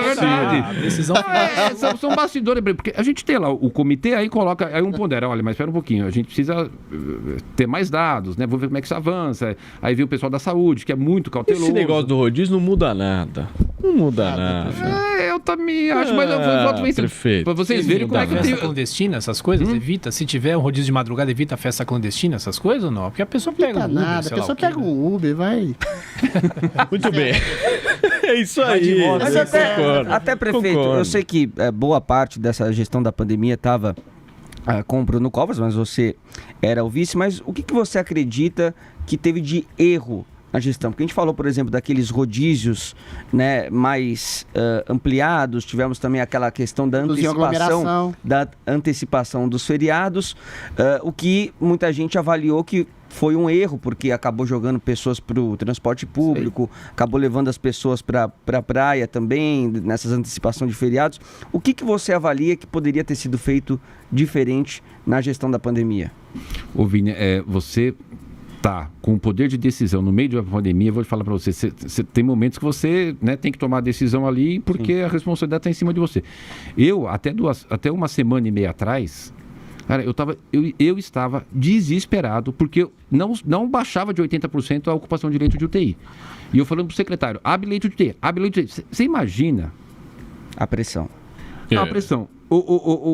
Verdade. Decisão são bastidores, porque a gente tem lá o comitê, aí coloca, aí um pondera, olha, mas espera um pouquinho, a gente precisa ter mais dados, né? Vou ver como é que isso avança. Aí vem o pessoal da saúde, que é muito cauteloso. Esse negócio do rodízio não muda nada. Não muda nada. Eu também acho, mas eu voto vencido. Prefeito. Pra vocês verem como é que festa tem... clandestina, essas coisas, evita. Se tiver um rodízio de madrugada, evita a festa clandestina, essas coisas ou não? Porque a pessoa pega um Uber, nada, a pessoa pega um Uber, vai... Muito bem. É isso aí. Mas até prefeito, eu sei que boa parte dessa gestão da pandemia estava com o Bruno Covas, mas você era o vice, mas o que você acredita que teve de erro na gestão? Porque a gente falou, por exemplo, daqueles rodízios, né, mais ampliados, tivemos também aquela questão da antecipação dos feriados, o que muita gente avaliou que foi um erro, porque acabou jogando pessoas para o transporte público, acabou levando as pessoas para a praia também, nessas antecipações de feriados. O que você avalia que poderia ter sido feito diferente na gestão da pandemia? Ô Vini, você tá com o poder de decisão no meio de uma pandemia, eu vou falar para você, você tem momentos que você, né, tem que tomar a decisão ali porque a responsabilidade está em cima de você. Eu, até uma semana e meia atrás, cara, eu estava desesperado porque não baixava de 80% a ocupação de leito de UTI. E eu falando para o secretário, abre leito de UTI, abre leito de UTI. Você imagina a pressão? A pressão.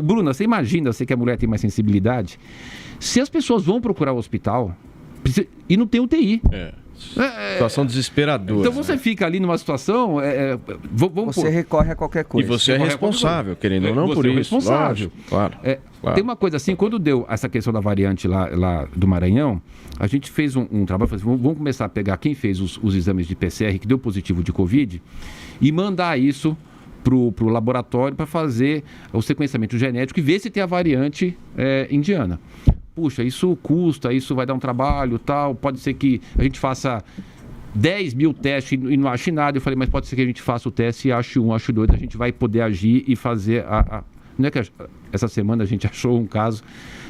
Bruna, você imagina, você que a mulher tem mais sensibilidade, se as pessoas vão procurar o hospital e não tem UTI. Situação desesperadora. Então você fica ali numa situação... você recorre a qualquer coisa. E você é responsável, querendo ou não, por isso. Responsável. Claro. Tem uma coisa assim, quando deu essa questão da variante lá do Maranhão, a gente fez um trabalho, vamos começar a pegar quem fez os exames de PCR, que deu positivo de Covid, e mandar isso pro laboratório para fazer o sequenciamento genético e ver se tem a variante indiana. Puxa, isso custa, isso vai dar um trabalho, tal, pode ser que a gente faça 10 mil testes e não ache nada. Eu falei, mas pode ser que a gente faça o teste e ache um, ache dois, a gente vai poder agir e fazer Não é que essa semana a gente achou um caso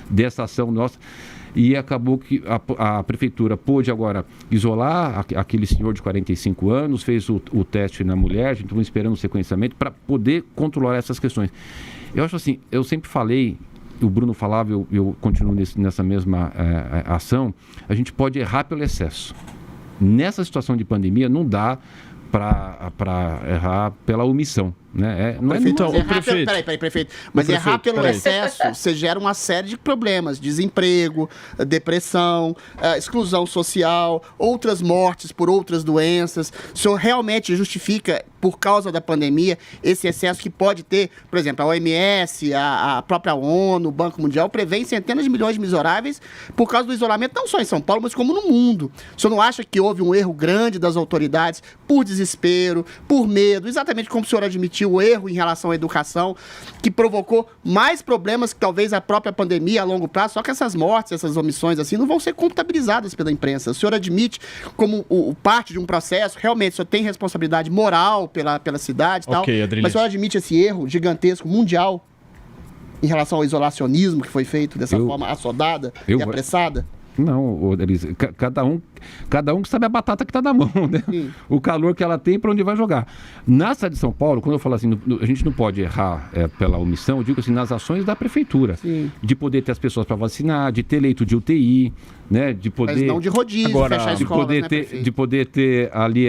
dessa ação nossa. e acabou que a prefeitura pôde agora isolar aquele senhor de 45 anos, fez o teste na mulher, a gente estava esperando o sequenciamento para poder controlar essas questões. Eu acho assim, eu sempre falei, o Bruno falava, eu continuo nessa mesma ação, a gente pode errar pelo excesso. Nessa situação de pandemia não dá para errar pela omissão, né? Prefeito. Mas errar pelo excesso, você gera uma série de problemas: desemprego, depressão, exclusão social, outras mortes por outras doenças. O senhor realmente justifica, por causa da pandemia, esse excesso que pode ter? Por exemplo, a OMS, a própria ONU, o Banco Mundial prevêem centenas de milhões de miseráveis por causa do isolamento, não só em São Paulo, mas como no mundo. O senhor não acha que houve um erro grande das autoridades por desespero, por medo, exatamente como o senhor admitiu o erro em relação à educação, que provocou mais problemas que talvez a própria pandemia a longo prazo? Só que essas mortes, essas omissões assim, não vão ser contabilizadas pela imprensa. O senhor admite como parte de um processo, realmente o senhor tem responsabilidade moral pela cidade e tal, mas o senhor admite esse erro gigantesco mundial em relação ao isolacionismo que foi feito dessa forma assodada e apressada? Não, Denise, cada um que sabe a batata que está na mão, né? Sim. O calor que ela tem para onde vai jogar. Na cidade de São Paulo, quando eu falo assim, a gente não pode errar pela omissão, eu digo assim, nas ações da prefeitura. Sim. De poder ter as pessoas para vacinar, de ter leito de UTI, né? De poder... Mas não de rodízio, fechar escolas, de poder ter ali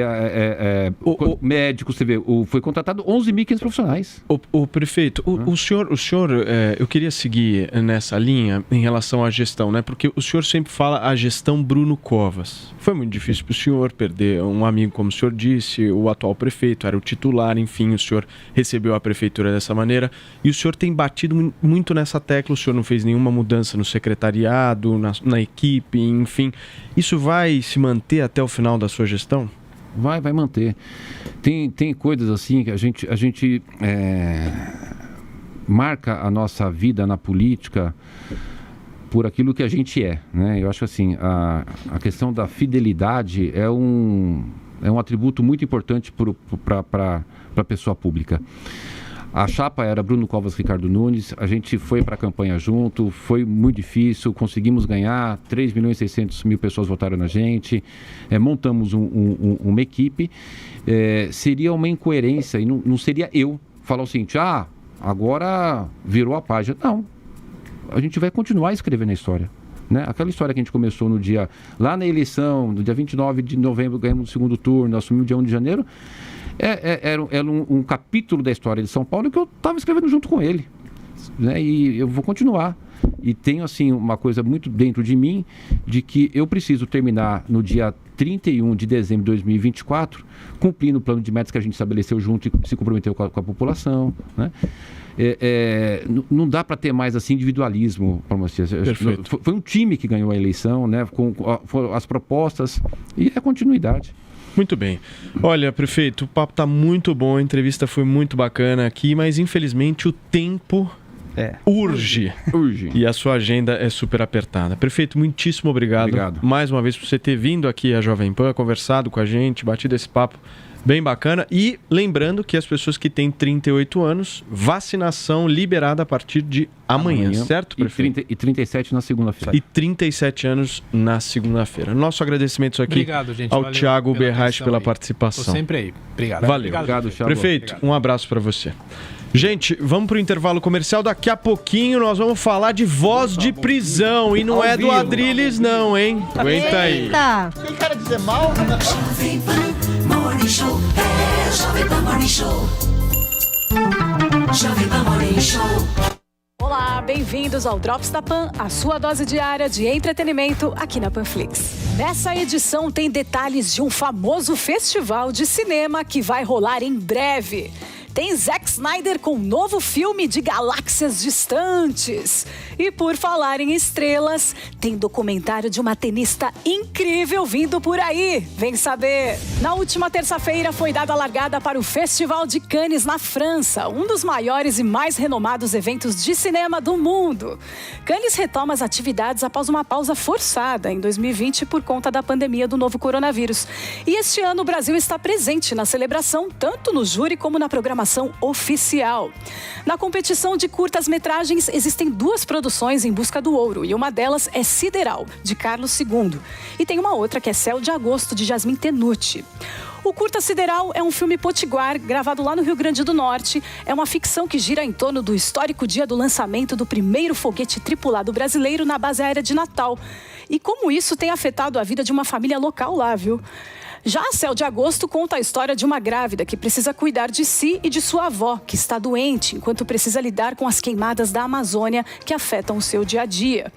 médicos, você vê, foi contratado 11.500 profissionais. O prefeito, o senhor, eu queria seguir nessa linha em relação à gestão, né? Porque o senhor sempre fala a gestão Bruno Covas. Foi muito difícil para o senhor perder um amigo, como o senhor disse, o atual prefeito, era o titular, enfim, o senhor recebeu a prefeitura dessa maneira, e o senhor tem batido muito nessa tecla, o senhor não fez nenhuma mudança no secretariado, na equipe, enfim. Isso vai se manter até o final da sua gestão? Vai manter. Tem coisas assim que a gente marca a nossa vida na política por aquilo que a gente é, né? Eu acho assim, a questão da fidelidade é um atributo muito importante para a pessoa pública. A chapa era Bruno Covas, Ricardo Nunes, a gente foi para a campanha junto, foi muito difícil, conseguimos ganhar, 3.600.000 pessoas votaram na gente, montamos uma equipe, seria uma incoerência, e não seria eu falar o seguinte, agora virou a página. Não, a gente vai continuar escrevendo a história, né? Aquela história que a gente começou lá na eleição, no dia 29 de novembro, ganhamos o segundo turno, assumimos o dia 1 de janeiro, era um capítulo da história de São Paulo que eu estava escrevendo junto com ele, né? E eu vou continuar. E tenho, assim, uma coisa muito dentro de mim, de que eu preciso terminar no dia 31 de dezembro de 2024, cumprindo o plano de metas que a gente estabeleceu junto e se comprometeu com a população, né? Não dá para ter mais assim individualismo. Foi um time que ganhou a eleição, né? Com as propostas e a continuidade. Muito bem. Olha, prefeito, o papo está muito bom, a entrevista foi muito bacana aqui, mas infelizmente o tempo urge. E a sua agenda é super apertada. Prefeito, muitíssimo obrigado. Mais uma vez por você ter vindo aqui à Jovem Pan, conversado com a gente, batido esse papo bem bacana. E lembrando que as pessoas que têm 38 anos, vacinação liberada a partir de amanhã, certo, prefeito? E 37 na segunda-feira. E 37 anos na segunda-feira. Nosso agradecimento aqui ao Thiago Berraich pela participação. Estou sempre aí. Obrigado. Valeu. Obrigado, Thiago. Prefeito, um abraço para você. Gente, vamos pro intervalo comercial. Daqui a pouquinho nós vamos falar de voz de prisão. E não é do Adrilles não, hein? Aguenta aí. Quem quer dizer mal? Jovem Pan Morning Show. Jovem Pan Morning Show. Jovem Pan Morning Show. Olá, bem-vindos ao Drops da Pan, a sua dose diária de entretenimento aqui na Panflix. Nessa edição tem detalhes de um famoso festival de cinema que vai rolar em breve. Tem Zack Snyder com um novo filme de galáxias distantes. E por falar em estrelas, tem documentário de uma tenista incrível vindo por aí. Vem saber! Na última terça-feira foi dada a largada para o Festival de Cannes na França, um dos maiores e mais renomados eventos de cinema do mundo. Cannes retoma as atividades após uma pausa forçada em 2020 por conta da pandemia do novo coronavírus. E este ano o Brasil está presente na celebração, tanto no júri como na programação informação oficial. Na competição de curtas-metragens, existem 2 produções em busca do ouro, e uma delas é Sideral, de Carlos II. E tem uma outra que é Céu de Agosto, de Jasmine Tenucci. O Curta Sideral é um filme potiguar, gravado lá no Rio Grande do Norte. É uma ficção que gira em torno do histórico dia do lançamento do primeiro foguete tripulado brasileiro na base aérea de Natal. E como isso tem afetado a vida de uma família local lá, viu? Já Céu de Agosto conta a história de uma grávida que precisa cuidar de si e de sua avó, que está doente, enquanto precisa lidar com as queimadas da Amazônia que afetam o seu dia a dia.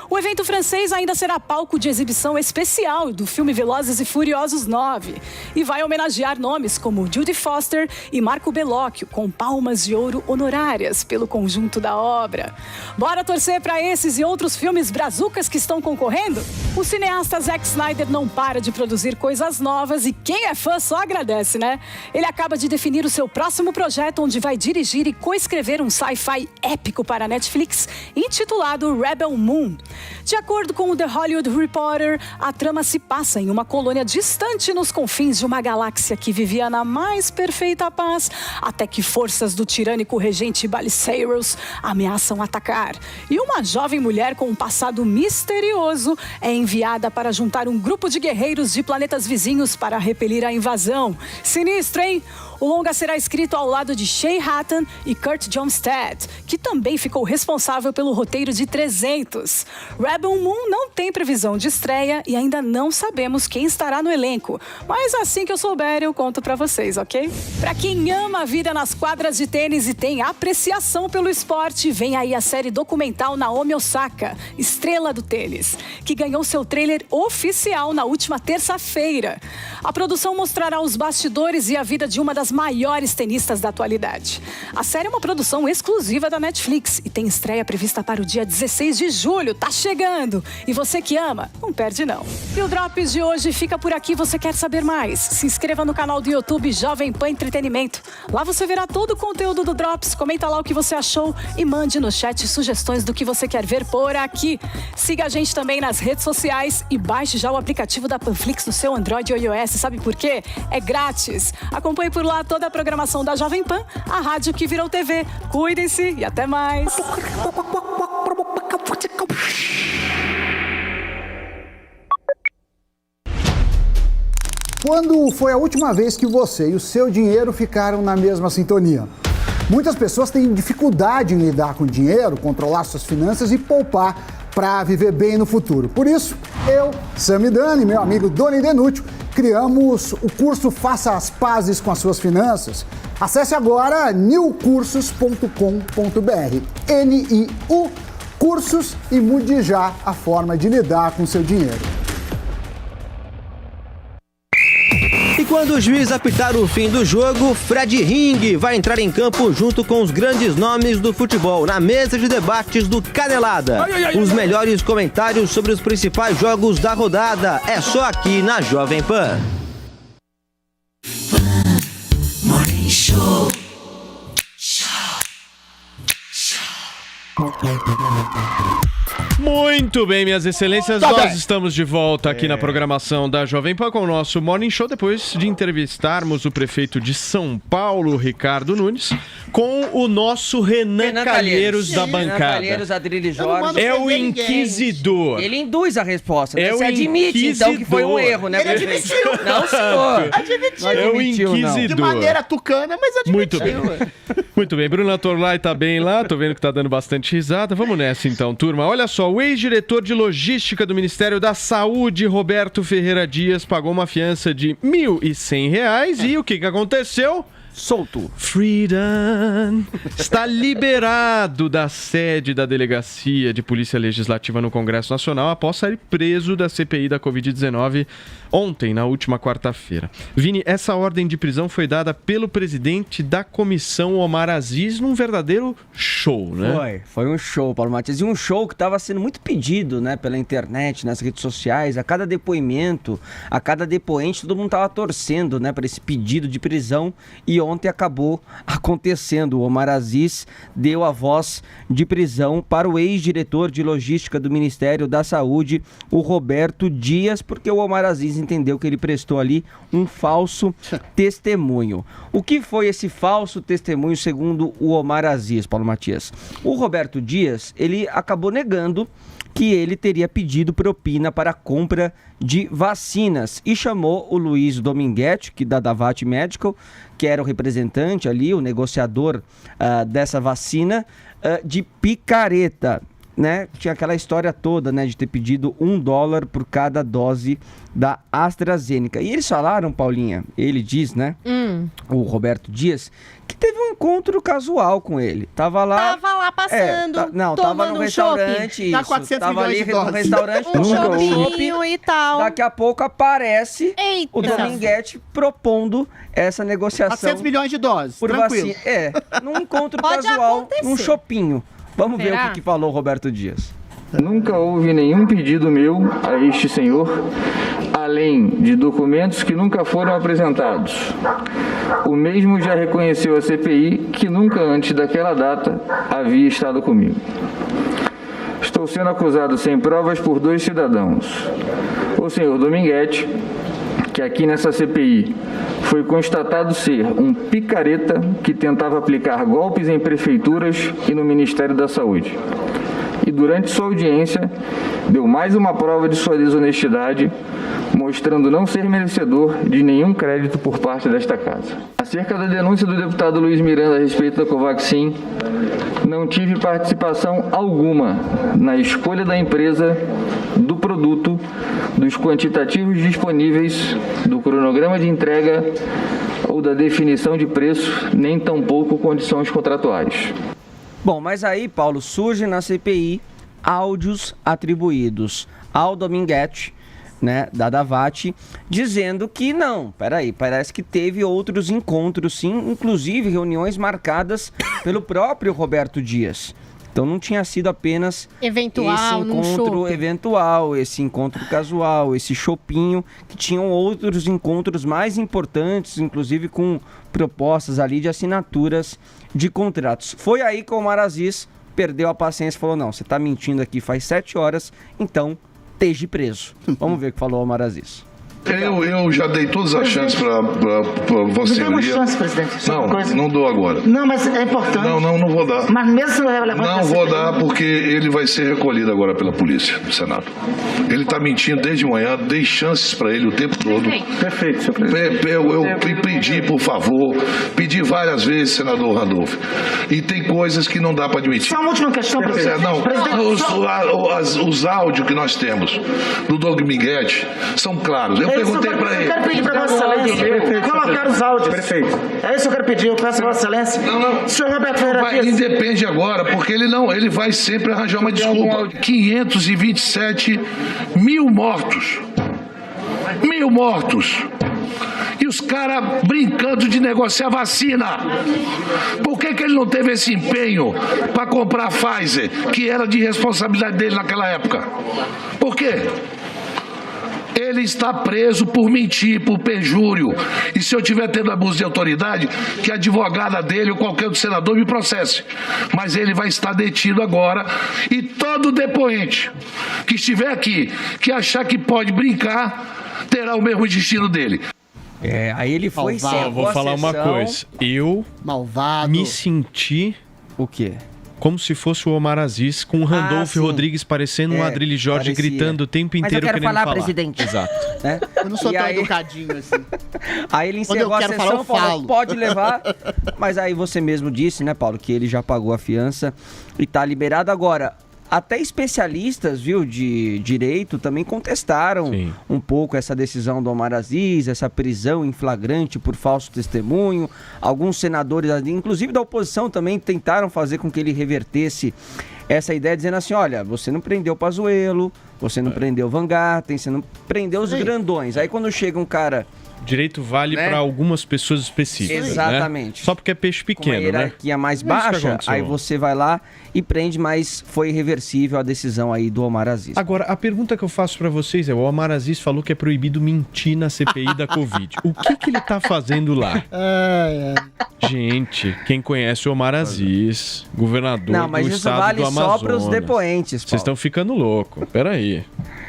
O evento francês ainda será palco de exibição especial do filme Velozes e Furiosos 9 e vai homenagear nomes como Judy Foster e Marco Bellocchio, com palmas de ouro honorárias pelo conjunto da obra. Bora torcer para esses e outros filmes brazucas que estão concorrendo? O cineasta Zack Snyder não para de produzir coisas novas e quem é fã só agradece, né? Ele acaba de definir o seu próximo projeto, onde vai dirigir e coescrever um sci-fi épico para a Netflix, intitulado Rebel Moon. De acordo com o The Hollywood Reporter, a trama se passa em uma colônia distante nos confins de uma galáxia que vivia na mais perfeita paz, até que forças do tirânico regente Baliseiros ameaçam atacar. E uma jovem mulher com um passado misterioso é enviada para juntar um grupo de guerreiros de planetas vizinhos para repelir a invasão. Sinistro, hein? O longa será escrito ao lado de Shay Hatton e Kurt Johnstad, que também ficou responsável pelo roteiro de 300. Rebel Moon não tem previsão de estreia e ainda não sabemos quem estará no elenco. Mas assim que eu souber, eu conto pra vocês, ok? Pra quem ama a vida nas quadras de tênis e tem apreciação pelo esporte, vem aí a série documental Naomi Osaka, estrela do tênis, que ganhou seu trailer oficial na última terça-feira. A produção mostrará os bastidores e a vida de uma das maiores tenistas da atualidade. A série é uma produção exclusiva da Netflix e tem estreia prevista para o dia 16 de julho. Tá chegando! E você que ama, não perde não. E o Drops de hoje fica por aqui. Você quer saber mais? Se inscreva no canal do YouTube Jovem Pan Entretenimento. Lá você verá todo o conteúdo do Drops. Comenta lá o que você achou e mande no chat sugestões do que você quer ver por aqui. Siga a gente também nas redes sociais e baixe já o aplicativo da Panflix no seu Android ou iOS. Sabe por quê? É grátis. Acompanhe por lá toda a programação da Jovem Pan, a rádio que virou TV. Cuidem-se e até mais. Quando foi a última vez que você e o seu dinheiro ficaram na mesma sintonia? Muitas pessoas têm dificuldade em lidar com dinheiro, controlar suas finanças e poupar para viver bem no futuro. Por isso, eu, Samidana e meu amigo Doni Denútil criamos o curso Faça as Pazes com as Suas Finanças. Acesse agora newcursos.com.br, NIU Cursos, e mude já a forma de lidar com seu dinheiro. E quando o juiz apitar o fim do jogo, Fred Ring vai entrar em campo junto com os grandes nomes do futebol na mesa de debates do Canelada. Os melhores comentários sobre os principais jogos da rodada é só aqui na Jovem Pan. Morning Show. Muito bem, minhas excelências, nós estamos de volta aqui na programação da Jovem Pan com o nosso Morning Show, depois de entrevistarmos o prefeito de São Paulo, Ricardo Nunes, com o nosso Renan Calheiros da bancada. Renan Calheiros, Adrilho Jorge. É o inquisidor. Ele induz a resposta. É Você o admite, então, que foi um erro, né, Ele prefeito? admitiu. Não, senhor. Admitiu. É o inquisidor. De maneira tucana, mas admitiu. Muito bem. Muito bem, Bruna Torlai tá bem lá, tô vendo que tá dando bastante risada. Vamos nessa então, turma. Olha só, o ex-diretor de logística do Ministério da Saúde, Roberto Ferreira Dias, pagou uma fiança de R$ 1.100 e o que aconteceu? Solto. Freedom está liberado da sede da Delegacia de Polícia Legislativa no Congresso Nacional após sair preso da CPI da Covid-19 ontem, na última quarta-feira. Vini, essa ordem de prisão foi dada pelo presidente da comissão, Omar Aziz, num verdadeiro show, né? Foi um show, Paulo Matias. E um show que estava sendo muito pedido, né, pela internet, nas redes sociais. A cada depoimento, a cada depoente, todo mundo estava torcendo, né, para esse pedido de prisão. E ontem acabou acontecendo. O Omar Aziz deu a voz de prisão para o ex-diretor de logística do Ministério da Saúde, o Roberto Dias, porque o Omar Aziz entendeu que ele prestou ali um falso testemunho. O que foi esse falso testemunho, segundo o Omar Aziz, Paulo Matias? O Roberto Dias, ele acabou negando que ele teria pedido propina para a compra de vacinas e chamou o Luiz Dominguete, que da Davat Medical, que era o representante ali, o negociador dessa vacina, de picareta, né? Tinha aquela história toda, né, de ter pedido $1 por cada dose da AstraZeneca. E eles falaram, Paulinha, ele diz, né, o Roberto Dias, que teve um encontro casual com ele. Tava lá passando, tava no restaurante, Tá 400 tava ali milhões de no dólares. restaurante, Um chopinho e tal. Daqui a pouco aparece Eita. o Dominguete propondo essa negociação 400 milhões de doses, por tranquilo. vacina. Num encontro Pode casual, acontecer. num chopinho. Vamos ver Será? o que falou o Roberto Dias. Nunca houve nenhum pedido meu a este senhor, além de documentos que nunca foram apresentados. O mesmo já reconheceu a CPI que nunca antes daquela data havia estado comigo. Estou sendo acusado sem provas por 2 cidadãos. O senhor Dominguete, que aqui nessa CPI foi constatado ser um picareta que tentava aplicar golpes em prefeituras e no Ministério da Saúde. E durante sua audiência, deu mais uma prova de sua desonestidade, mostrando não ser merecedor de nenhum crédito por parte desta casa. Acerca da denúncia do deputado Luiz Miranda a respeito da Covaxin, não tive participação alguma na escolha da empresa, do produto, dos quantitativos disponíveis, do cronograma de entrega ou da definição de preço, nem tampouco condições contratuais. Bom, mas aí, Paulo, surge na CPI áudios atribuídos ao Dominguete, né, da Davat, dizendo que não, parece que teve outros encontros, sim, inclusive reuniões marcadas pelo próprio Roberto Dias. Então não tinha sido apenas Eventual, esse num encontro chope. eventual, esse encontro casual, esse chopinho, que tinham outros encontros mais importantes, inclusive com propostas ali de assinaturas de contratos. Foi aí que o Omar Aziz perdeu a paciência e falou, não, você está mentindo aqui faz 7 horas, então esteja preso. Vamos ver o que falou o Omar Aziz. Eu já dei todas as chances para você. Me dê uma chance, presidente. Não dou agora. Não, mas é importante. Não vou dar. Mas mesmo se não levar Não vou dar porque ele vai ser recolhido agora pela polícia do Senado. Ele está mentindo desde manhã, dei chances para ele o tempo todo. Perfeito, senhor presidente. Eu pedi, por favor, pedi várias vezes, senador Randolph. E tem coisas que não dá para admitir. Só uma última questão, presidente. Os áudios que nós temos do Dominguete são claros. Eu perguntei para ele. Eu quero pedir para Vossa Excelência colocar os áudios. Perfeito. É isso que eu quero pedir. Eu peço a Vossa Excelência. Não. Senhor Roberto Ferreira Dias. Independe agora, porque ele vai sempre arranjar uma desculpa. 527 mil mortos. 1.000 mortos. E os caras brincando de negociar vacina. Por que ele não teve esse empenho para comprar a Pfizer, que era de responsabilidade dele naquela época? Por quê? Ele está preso por mentir, por perjúrio. E se eu tiver tendo abuso de autoridade, que a advogada dele ou qualquer outro senador me processe. Mas ele vai estar detido agora. E todo depoente que estiver aqui, que achar que pode brincar, terá o mesmo destino dele. Aí ele foi Eu vou falar uma coisa. Eu me senti... O quê? Como se fosse o Omar Aziz com o Randolph Rodrigues parecendo um Adrilho Jorge gritando o tempo inteiro querendo falar. Presidente. Exato. Né? Eu não sou tão educadinho assim. Aí ele encerrou a sessão, falou, pode levar, mas aí você mesmo disse, né, Paulo, que ele já pagou a fiança e tá liberado agora. Até especialistas, viu, de direito também contestaram um pouco essa decisão do Omar Aziz, essa prisão em flagrante por falso testemunho. Alguns senadores, inclusive da oposição, também tentaram fazer com que ele revertesse essa ideia, dizendo assim, olha, você não prendeu Pazuello, você não prendeu Van Garten, você não prendeu os grandões. Aí quando chega um cara Direito vale Né? para algumas pessoas específicas. Exatamente. Né? Só porque é peixe Com uma pequeno, né? hierarquia mais É isso que baixa, aconteceu. aí você vai lá e prende, mas foi irreversível a decisão aí do Omar Aziz. Agora, a pergunta que eu faço pra vocês é: o Omar Aziz falou que é proibido mentir na CPI da Covid. O que ele tá fazendo lá? Gente, quem conhece o Omar Aziz, governador Não, mas do isso estado vale do Amazonas. só para os depoentes, Vocês estão ficando louco. Peraí.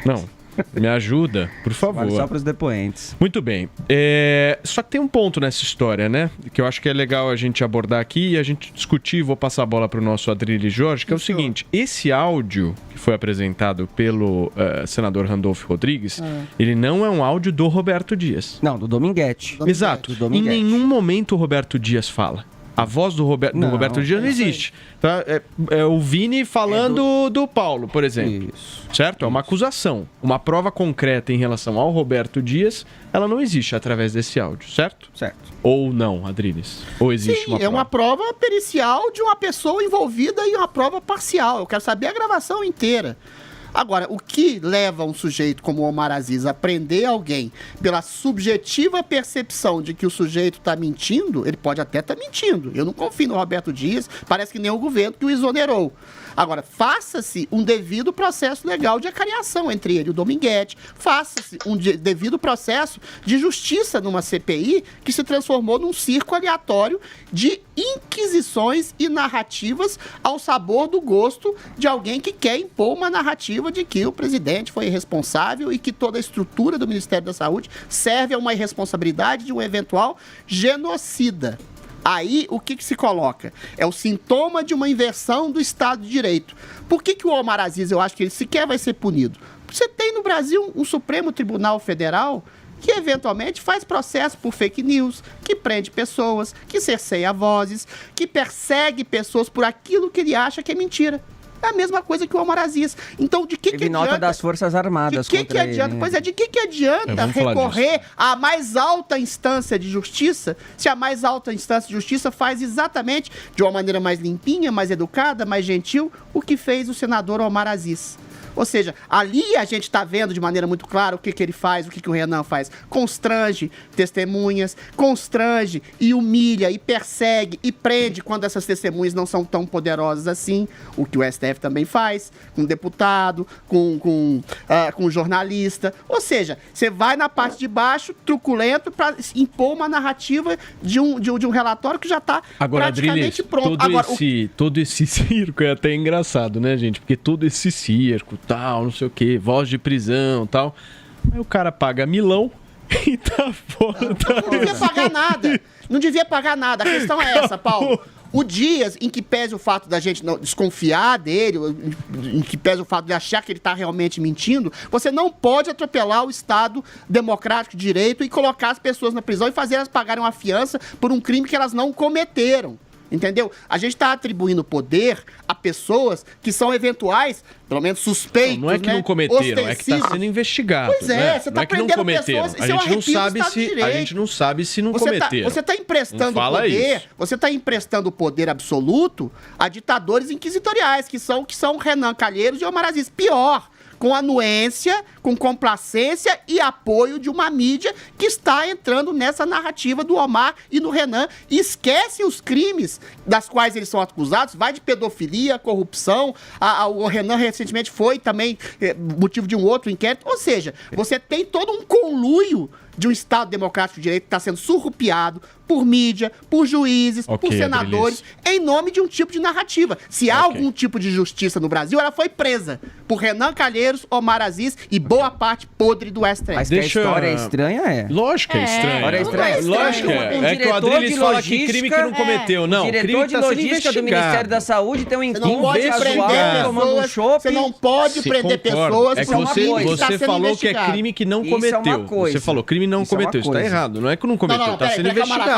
Não, me ajuda, por favor. Vale só para os depoentes. Muito bem. Só que tem um ponto nessa história, né? Que eu acho que é legal a gente abordar aqui e a gente discutir. Vou passar a bola para o nosso Adrilles Jorge, que é o seguinte: esse áudio que foi apresentado pelo senador Randolfo Rodrigues, ele não é um áudio do Roberto Dias. Não, do Dominguete. Exato. Do Dominguete. Em nenhum momento o Roberto Dias fala. A voz do Roberto Dias não existe. Tá? É o Vini falando do Paulo, por exemplo. Isso. Certo? É uma acusação. Uma prova concreta em relação ao Roberto Dias, ela não existe através desse áudio, certo? Certo. Ou não, Adrilles? Ou existe Sim, uma prova? uma prova pericial de uma pessoa envolvida em uma prova parcial. Eu quero saber a gravação inteira. Agora, o que leva um sujeito como o Omar Aziz a prender alguém pela subjetiva percepção de que o sujeito está mentindo, ele pode até estar mentindo. Eu não confio no Roberto Dias, parece que nem o governo que o exonerou. Agora, faça-se um devido processo legal de acariação entre ele e o Dominguete. Faça-se um devido processo de justiça numa CPI que se transformou num circo aleatório de inquisições e narrativas ao sabor do gosto de alguém que quer impor uma narrativa de que o presidente foi irresponsável e que toda a estrutura do Ministério da Saúde serve a uma irresponsabilidade de um eventual genocida. Aí, o que se coloca? É o sintoma de uma inversão do Estado de Direito. Por que o Omar Aziz, eu acho que ele sequer vai ser punido? Você tem no Brasil um Supremo Tribunal Federal que eventualmente faz processo por fake news, que prende pessoas, que cerceia vozes, que persegue pessoas por aquilo que ele acha que é mentira. É a mesma coisa que o Omar Aziz. Então, de que Teve nota das Forças Armadas de que contra adianta? ele, né? Pois é, de que adianta vamos falar recorrer à mais alta instância de justiça, se a mais alta instância de justiça faz exatamente, de uma maneira mais limpinha, mais educada, mais gentil, o que fez o senador Omar Aziz? Ou seja, ali a gente está vendo de maneira muito clara o que ele faz, o que o Renan faz. Constrange testemunhas, constrange e humilha e persegue e prende quando essas testemunhas não são tão poderosas assim. O que o STF também faz com deputado, com jornalista. Ou seja, você vai na parte de baixo, truculento, para impor uma narrativa de um relatório que já está praticamente Adrilles, pronto. todo esse circo é até engraçado, né, gente? Porque todo esse circo, tal, não sei o quê, voz de prisão, tal. Aí o cara paga milão e tá fora. Não devia pagar nada. Não devia pagar nada. A questão é essa, Paulo. O Dias, em que pese o fato da gente não desconfiar dele, em que pese o fato de achar que ele está realmente mentindo, você não pode atropelar o Estado democrático de direito e colocar as pessoas na prisão e fazer elas pagarem uma fiança por um crime que elas não cometeram. Entendeu? A gente está atribuindo poder a pessoas que são eventuais, pelo menos suspeitos, não é que não cometeram, é que está sendo investigado. Pois é, né? você não está é que não prendendo cometeram. pessoas, A gente não sabe se não cometeram. Você está emprestando Não fala poder, isso. você está emprestando poder absoluto a ditadores inquisitoriais, que são Renan Calheiros e Omar Aziz. Pior, com anuência, com complacência e apoio de uma mídia que está entrando nessa narrativa do Omar e do Renan e esquece os crimes das quais eles são acusados, vai de pedofilia, corrupção, o Renan recentemente foi também motivo de um outro inquérito, ou seja, você tem todo um conluio de um Estado democrático de direito que está sendo surrupiado por mídia, por juízes, por senadores, em nome de um tipo de narrativa. Se há algum tipo de justiça no Brasil, ela foi presa por Renan Calheiros, Omar Aziz e boa parte podre do STF. Mas que a história é estranha, é. Lógico que é estranha. História é estranha. Lógico que é. É que o Adrilles fala que crime que não cometeu. Não, o diretor crime de tá sendo logística do investigado. Ministério da Saúde tem um Você não pode prender pessoas, você não pode prender pessoas É que por uma crime que está você sendo falou que é investigado. crime que não Isso é uma cometeu. coisa. Você falou crime não Isso é uma cometeu. Isso tá coisa. errado. Não é que não cometeu, tá sendo investigado.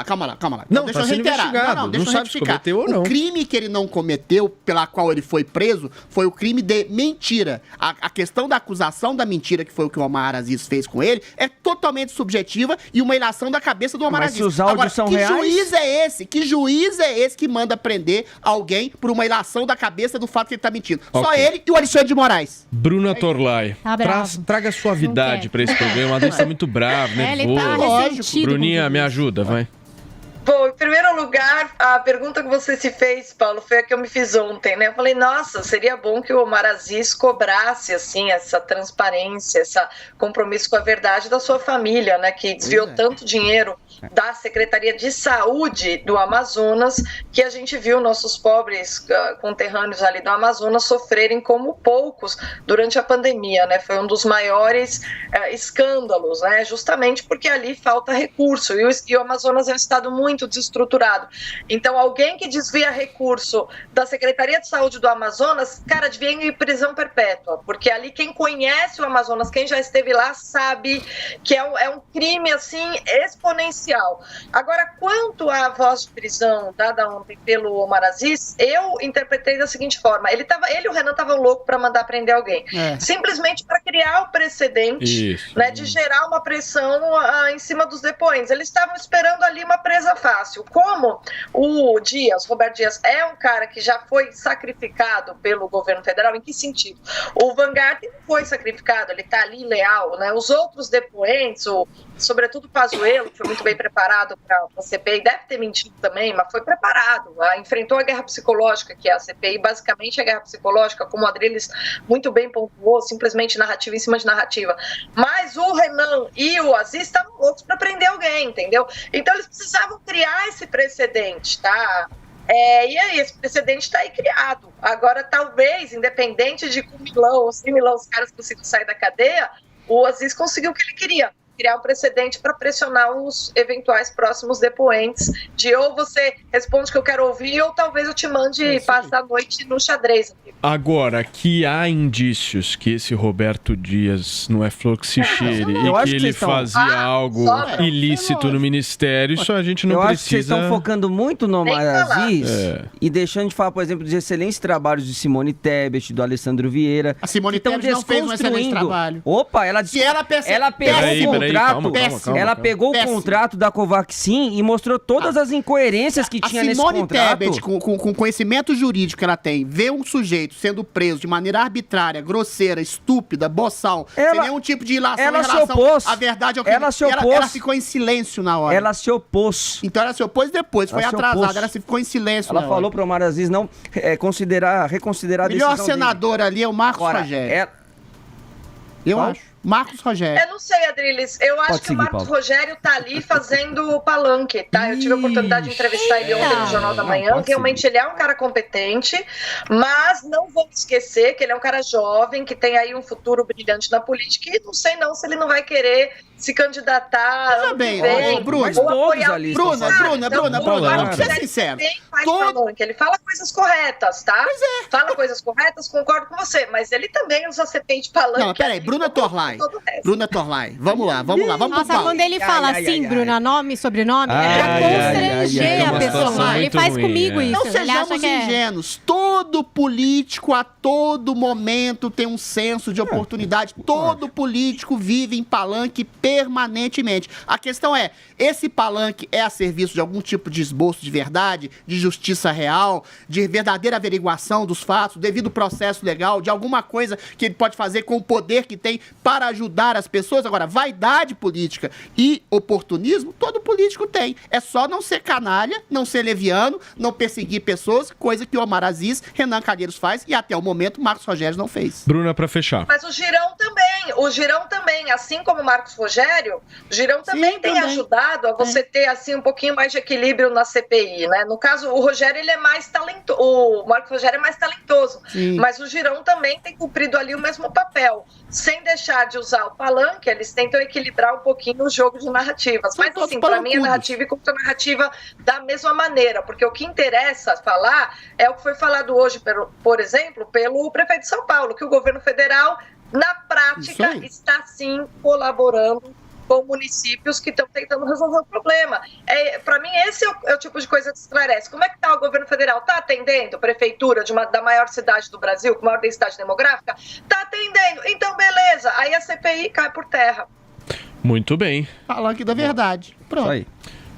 Calma lá. Não, Deixa tá eu sendo reiterar. investigado. Deixa Não eu sabe se retificar. cometeu ou não. O crime que ele não cometeu, pela qual ele foi preso, foi o crime de mentira. A questão da acusação da mentira, que foi o que o Omar Aziz fez com ele, é totalmente subjetiva e uma ilação da cabeça do Omar Mas Aziz. se os áudios são reais? Que juiz é esse que manda prender alguém por uma ilação da cabeça do fato que ele tá mentindo? Só ele e o Alexandre de Moraes. Bruna Torlai, Tá bravo. traga suavidade Não pra esse programa. A Adrilles tá muito bravo, Ele nervoso. tá ressentido. Bruninha, me ajuda, vai. Bom, em primeiro lugar, a pergunta que você se fez, Paulo, foi a que eu me fiz ontem, né? Eu falei, nossa, seria bom que o Omar Aziz cobrasse, assim, essa transparência, esse compromisso com a verdade da sua família, né? Que desviou tanto dinheiro da Secretaria de Saúde do Amazonas, que a gente viu nossos pobres conterrâneos ali do Amazonas sofrerem como poucos durante a pandemia, né? Foi um dos maiores escândalos, né? Justamente porque ali falta recurso e o Amazonas é um estado muito desestruturado. Então, alguém que desvia recurso da Secretaria de Saúde do Amazonas, cara, devia ir em prisão perpétua, porque ali quem conhece o Amazonas, quem já esteve lá, sabe que é um crime, assim, exponencial. Agora, quanto à voz de prisão dada ontem pelo Omar Aziz, eu interpretei da seguinte forma: ele e o Renan estavam loucos para mandar prender alguém, simplesmente para criar o precedente, né, de gerar uma pressão em cima dos depoentes. Eles estavam esperando ali uma presa fácil. Como o Roberto Dias, é um cara que já foi sacrificado pelo governo federal, em que sentido? O Vanguard não foi sacrificado, ele está ali leal, né? Os outros depoentes, sobretudo o Pazuello, que foi muito bem preparado para a CPI, deve ter mentido também, mas foi preparado, enfrentou a guerra psicológica, que é a CPI, basicamente a guerra psicológica, como o Adriles muito bem pontuou, simplesmente narrativa em cima de narrativa. Mas o Renan e o Aziz estavam loucos para prender alguém, entendeu? Então eles precisavam criar esse precedente, tá? E aí, esse precedente está aí criado. Agora, talvez, independente de com Milão ou sem Milão, os caras conseguiram sair da cadeia, o Aziz conseguiu o que ele queria: criar um precedente para pressionar os eventuais próximos depoentes, de ou você responde que eu quero ouvir, ou talvez eu te mande passar a noite no xadrez. Agora, que há indícios que esse Roberto Dias não é flor que se cheire e que ele fazia algo ilícito no ministério, isso a gente não precisa... Eu acho que vocês estão focando muito no Omar Aziz e deixando de falar, por exemplo, dos excelentes trabalhos de Simone Tebet, do Alessandro Vieira. A Simone Tebet não fez um excelente trabalho. Opa, ela pegou o contrato da Covaxin e mostrou todas as incoerências que tinha nesse contrato. A Simone Tebet, com conhecimento jurídico que ela tem, vê um sujeito sendo preso de maneira arbitrária, grosseira, estúpida, boçal, sem nenhum tipo de ilação em relação à verdade ao crime. Ela ficou em silêncio na hora. Ela se opôs. Então ela se opôs depois, foi atrasada, ela ficou em silêncio. Ela falou para o Omar Aziz não reconsiderar a decisão dele. O melhor senador ali é o Marcos Rogério. Eu acho. Marcos Rogério. Eu não sei, Adriles. Eu acho que o Marcos Rogério tá ali fazendo o palanque, tá? Eu tive a oportunidade de entrevistar ele ontem no Jornal da Manhã. Realmente ele é um cara competente, mas não vou esquecer que ele é um cara jovem, que tem aí um futuro brilhante na política, e não sei não se ele não vai querer se candidatar. Veja bem, Bruna, vamos ser sinceros. Ele fala coisas corretas, tá? Pois é. Fala coisas corretas, concordo com você, mas ele também usa CPI de palanque. Não, peraí, Bruna Torlai. Vamos lá. Nossa, quando ele fala assim, Bruna, nome e sobrenome, é pra constranger a pessoa. Ele faz comigo isso. Não sejamos ingênuos. Todo político, a todo momento, tem um senso de oportunidade. Todo político vive em palanque permanentemente. A questão é, esse palanque é a serviço de algum tipo de esboço de verdade, de justiça real, de verdadeira averiguação dos fatos, devido processo legal, de alguma coisa que ele pode fazer com o poder que tem para ajudar as pessoas? Agora, vaidade política e oportunismo, todo político tem. É só não ser canalha, não ser leviano, não perseguir pessoas, coisa que o Omar Aziz, Renan Calheiros faz e até o momento Marcos Rogério não fez. Bruna, para fechar. Mas o Girão também, assim como o Marcos Rogério, o Girão também tem ajudado a você ter assim um pouquinho mais de equilíbrio na CPI, né? No caso, o Rogério, ele é mais talentoso, o Marcos Rogério é mais talentoso, mas o Girão também tem cumprido ali o mesmo papel, sem deixar de usar o palanque. Eles tentam equilibrar um pouquinho o jogo de narrativas, mas assim, para mim a narrativa e contra-narrativa da mesma maneira, porque o que interessa falar é o que foi falado hoje, por exemplo, pelo prefeito de São Paulo, que o governo federal, na prática, está sim colaborando com municípios que estão tentando resolver o problema. Para mim, esse é o tipo de coisa que esclarece. Como é que está o governo federal? Está atendendo? Prefeitura da maior cidade do Brasil, com maior densidade demográfica? Está atendendo. Então, beleza. Aí a CPI cai por terra. Muito bem. Palanque da verdade. Pronto. Isso aí.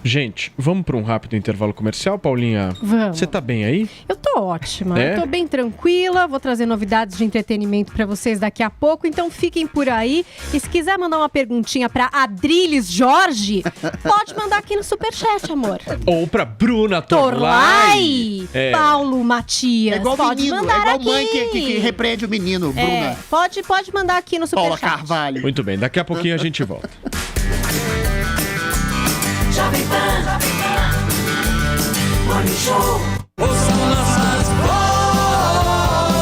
Gente, vamos para um rápido intervalo comercial, Paulinha? Vamos. Você tá bem aí? Eu tô ótima, É? eu tô bem tranquila, vou trazer novidades de entretenimento pra vocês daqui a pouco, então fiquem por aí. E se quiser mandar uma perguntinha pra Adriles Jorge, pode mandar aqui no Superchat, amor. Ou pra Bruna Torlai, É. Paulo Matias, É igual pode menino, mandar é igual aqui. mãe que repreende o menino, Bruna. É, pode mandar aqui no Paula Superchat. Carvalho. Muito bem, daqui a pouquinho a gente volta. Jovem Pan, Morning Show. Ouçam nossas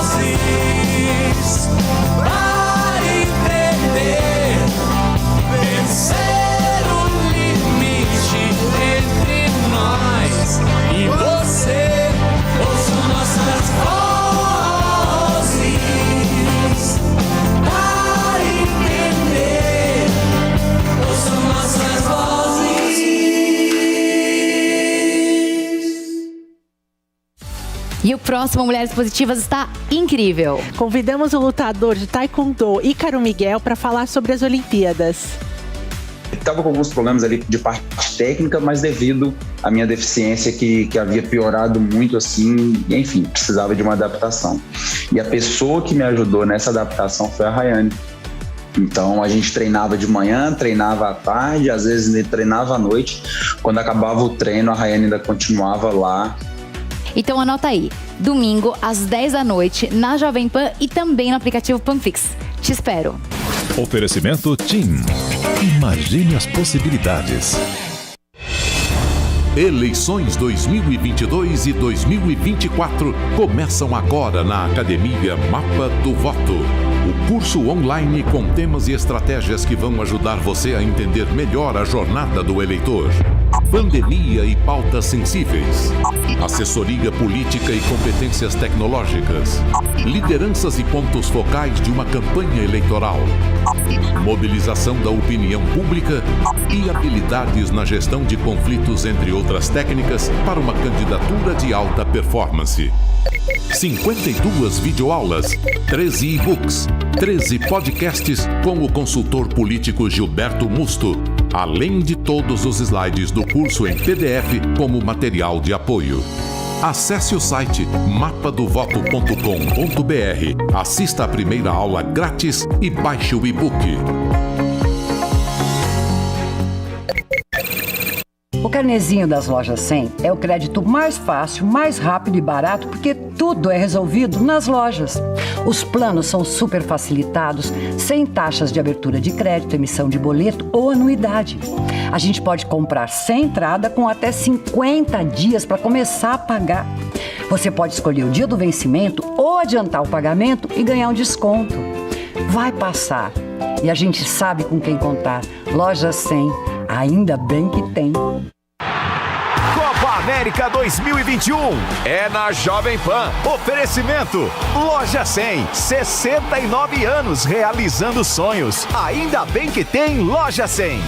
vozes para entender, vencer o limite entre nós e você. Ouçam nossas vozes para entender, ouçam nossas vozes. E o próximo Mulheres Positivas está incrível. Convidamos o lutador de Taekwondo, Ícaro Miguel, para falar sobre as Olimpíadas. Estava com alguns problemas ali de parte técnica, mas devido à minha deficiência que havia piorado muito assim, e, enfim, precisava de uma adaptação. E a pessoa que me ajudou nessa adaptação foi a Rayane. Então a gente treinava de manhã, treinava à tarde, às vezes treinava à noite. Quando acabava o treino, a Rayane ainda continuava lá. Então anota aí, domingo às 10 da noite na Jovem Pan e também no aplicativo Panflix. Te espero. Oferecimento TIM. Imagine as possibilidades. Eleições 2022 e 2024 começam agora na Academia Mapa do Voto. O curso online com temas e estratégias que vão ajudar você a entender melhor a jornada do eleitor. Pandemia e pautas sensíveis. Assessoria política e competências tecnológicas. Lideranças e pontos focais de uma campanha eleitoral. Mobilização da opinião pública e habilidades na gestão de conflitos, entre outras técnicas, para uma candidatura de alta performance. 52 videoaulas, 13 e-books, 13 podcasts com o consultor político Gilberto Musto, além de todos os slides do curso em PDF como material de apoio. Acesse o site mapadovoto.com.br, assista a primeira aula grátis e baixe o e-book. O carnezinho das lojas 100 é o crédito mais fácil, mais rápido e barato, porque tudo é resolvido nas lojas. Os planos são super facilitados, sem taxas de abertura de crédito, emissão de boleto ou anuidade. A gente pode comprar sem entrada com até 50 dias para começar a pagar. Você pode escolher o dia do vencimento ou adiantar o pagamento e ganhar um desconto. Vai passar e a gente sabe com quem contar. Loja 100, ainda bem que tem. Copa América 2021 é na Jovem Pan. Oferecimento Loja 100, 69 anos realizando sonhos. Ainda bem que tem Loja 100.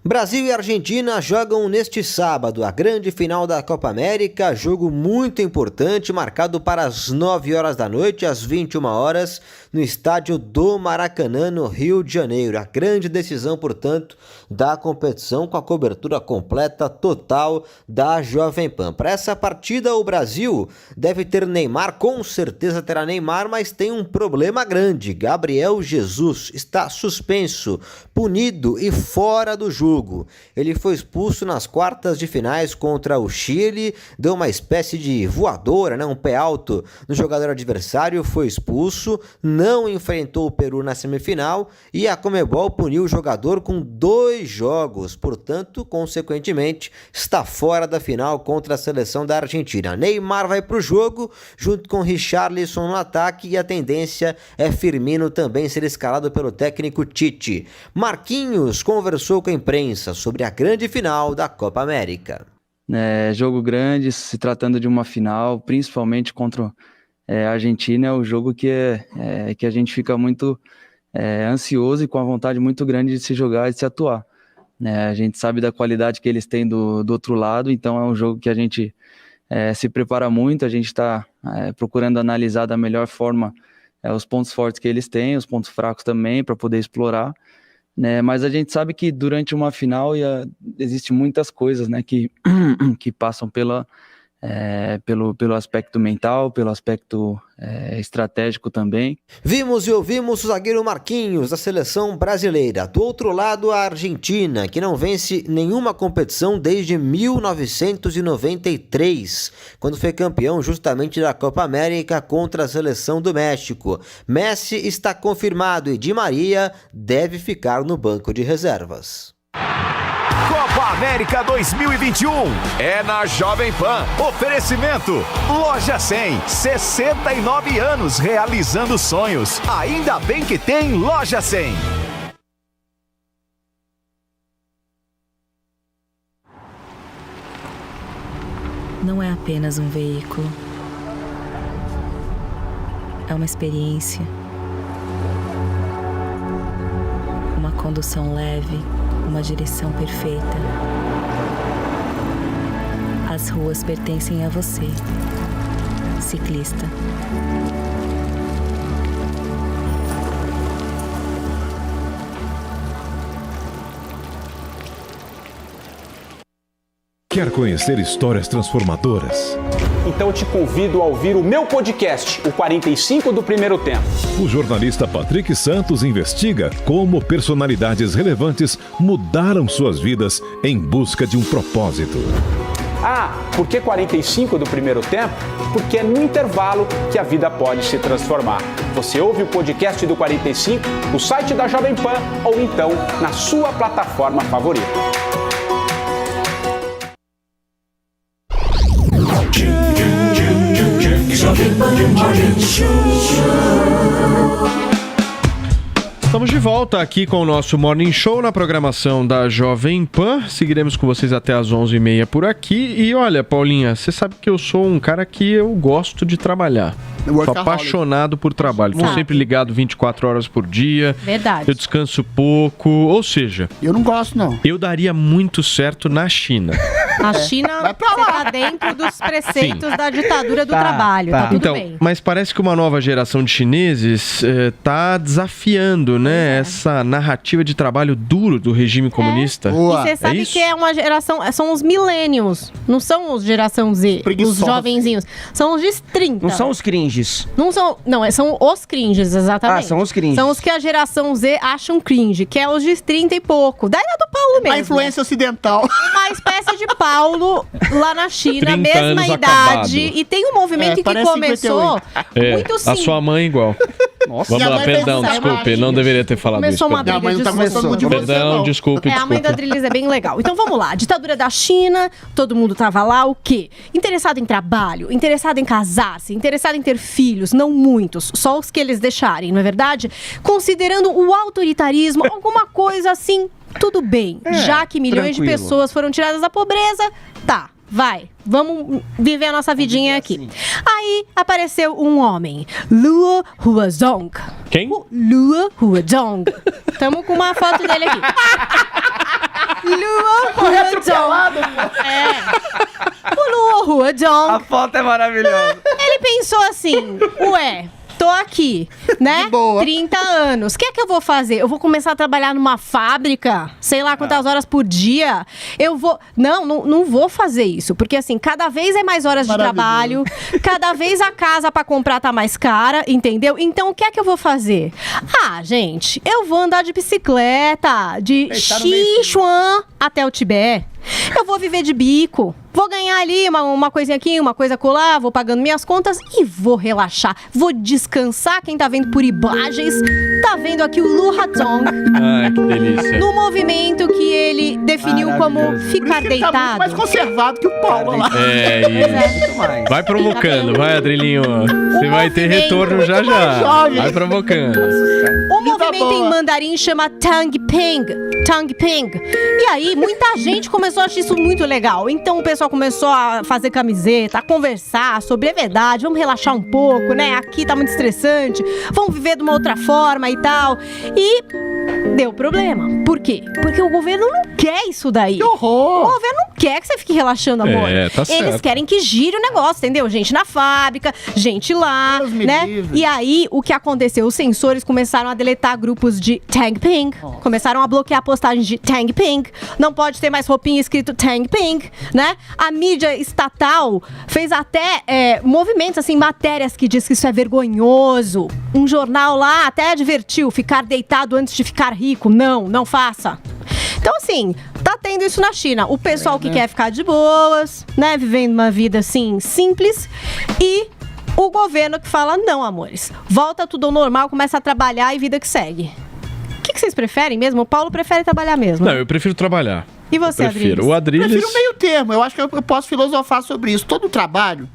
Brasil e Argentina jogam neste sábado a grande final da Copa América, jogo muito importante, marcado para as 9 horas da noite, às 21 horas, no estádio do Maracanã, no Rio de Janeiro. A grande decisão, portanto, da competição, com a cobertura completa, total, da Jovem Pan. Para essa partida, o Brasil deve ter Neymar, com certeza terá Neymar, mas tem um problema grande. Gabriel Jesus está suspenso, punido e fora do jogo. Ele foi expulso nas quartas de finais contra o Chile, deu uma espécie de voadora, um pé alto no jogador adversário, foi expulso, não enfrentou o Peru na semifinal e a Conmebol puniu o jogador com 2 jogos, portanto, consequentemente, está fora da final contra a seleção da Argentina. Neymar vai para o jogo, junto com Richarlison no ataque, e a tendência é Firmino também ser escalado pelo técnico Tite. Marquinhos conversou com a imprensa sobre a grande final da Copa América. Jogo grande, se tratando de uma final, principalmente contra a Argentina, é o jogo que a gente fica muito ansioso e com a vontade muito grande de se jogar e de se atuar. A gente sabe da qualidade que eles têm do outro lado, então é um jogo que a gente se prepara muito, a gente está procurando analisar da melhor forma os pontos fortes que eles têm, os pontos fracos também, para poder explorar. né? Mas a gente sabe que durante uma final existem muitas coisas, né, que passam pelo aspecto mental, pelo aspecto estratégico também. Vimos e ouvimos o zagueiro Marquinhos, da seleção brasileira. Do outro lado, a Argentina, que não vence nenhuma competição desde 1993, quando foi campeão justamente da Copa América contra a seleção do México. Messi está confirmado e Di Maria deve ficar no banco de reservas. Copa América 2021 é na Jovem Pan. Oferecimento Loja 100, 69 anos realizando sonhos. Ainda bem que tem Loja 100. Não é apenas um veículo. É uma experiência. Uma condução leve. Uma direção perfeita. As ruas pertencem a você, ciclista. Quer conhecer histórias transformadoras? Então eu te convido a ouvir o meu podcast, o 45 do Primeiro Tempo. O jornalista Patrick Santos investiga como personalidades relevantes mudaram suas vidas em busca de um propósito. Ah, por que 45 do Primeiro Tempo? Porque é no intervalo que a vida pode se transformar. Você ouve o podcast do 45 no site da Jovem Pan ou então na sua plataforma favorita. Estamos de volta aqui com o nosso Morning Show na programação da Jovem Pan. Seguiremos com vocês até às 11h30 por aqui. E olha, Paulinha, você sabe que eu sou um cara que eu gosto de trabalhar. Sou apaixonado por trabalho. Estou sempre ligado 24 horas por dia. Verdade. Eu descanso pouco. Ou seja... Eu não gosto, não. Eu daria muito certo na China. A China, você tá dentro dos preceitos da ditadura do trabalho. Tá tudo então, bem. mas parece que uma nova geração de chineses tá desafiando, né, essa narrativa de trabalho duro do regime comunista. E você sabe que é uma geração... São os millennials. Não são os geração Z, os jovenzinhos. São os de 30. Não são os cringes. Não são... Não, são os cringes, exatamente. Ah, são os cringes. São os que a geração Z acham cringe, que é os de 30 e pouco. Daí é do Paulo mesmo. A influência ocidental. Uma espécie de Paulo lá na China, 30 mesma anos idade. acabado. E tem um movimento que começou muito a simples. sua mãe igual. Nossa. Vamos Minha lá, mãe perdão, fez desculpe, não deveria ter falado Começou isso. uma briga, mãe não tá desculpa. gostando de você, Perdão, não. desculpe. A mãe da Drilis é bem legal. Então vamos lá, ditadura da China, todo mundo tava lá, o quê? Interessado em trabalho, interessado em casar-se, interessado em ter filhos, não muitos, só os que eles deixarem, não é verdade? Considerando o autoritarismo, alguma coisa assim, tudo bem. Já que milhões de pessoas foram tiradas da pobreza, tá. Vai, vamos viver a nossa vidinha aqui. Aí apareceu um homem, Luo Huazong. Quem? Luo Huazong. Tamo com uma foto dele aqui. Luo Huazong. O Luo Huazong. A foto é maravilhosa. Ele pensou assim, ué... Tô aqui, né? 30 anos. O que é que eu vou fazer? Eu vou começar a trabalhar numa fábrica, sei lá quantas horas por dia. Eu vou... Não vou fazer isso. Porque, assim, cada vez é mais horas de trabalho. Cada vez a casa pra comprar tá mais cara, entendeu? Então, o que é que eu vou fazer? Ah, gente, eu vou andar de bicicleta de Sichuan até o Tibete. Eu vou viver de bico. Vou ganhar ali uma coisinha aqui, uma coisa colar, vou pagando minhas contas e vou relaxar. Vou descansar. Quem tá vendo por imagens, tá vendo aqui o Lu Hazong. Ai, que delícia. No movimento que ele definiu como ficar deitado. Tá muito mais conservado que o Paulo lá. É isso. Vai provocando, vai, Adrilinho. Você vai ter retorno já já. Vai provocando. O movimento em mandarim chama Tang Ping. Tang Ping. E aí, muita gente começou a achar isso muito legal. Então o pessoal começou a fazer camiseta, a conversar sobre a verdade. Vamos relaxar um pouco, né? Aqui tá muito estressante. Vamos viver de uma outra forma e tal. E deu problema. Por quê? Porque o governo não quer isso daí. Que horror! O governo não quer que você fique relaxando, amor. Tá certo. Eles querem que gire o negócio, entendeu? Gente na fábrica, gente lá, né? E aí, o que aconteceu? Os censores começaram a deletar grupos de Tang Ping, começaram a bloquear postagens de Tang Ping, não pode ter mais roupinha escrito Tang Ping, né? A mídia estatal fez até movimentos, assim, matérias que diz que isso é vergonhoso. Um jornal lá até advertiu, ficar deitado antes de ficar rico. Não faça. Então, assim, tá tendo isso na China. O pessoal que quer ficar de boas, né, vivendo uma vida, assim, simples, e o governo que fala, não, amores, volta tudo ao normal, começa a trabalhar e vida que segue. O que vocês preferem mesmo? O Paulo prefere trabalhar mesmo. Não, eu prefiro trabalhar. E você, Adriles? O Adriles... Prefiro o meio termo. Eu acho que eu posso filosofar sobre isso. Todo trabalho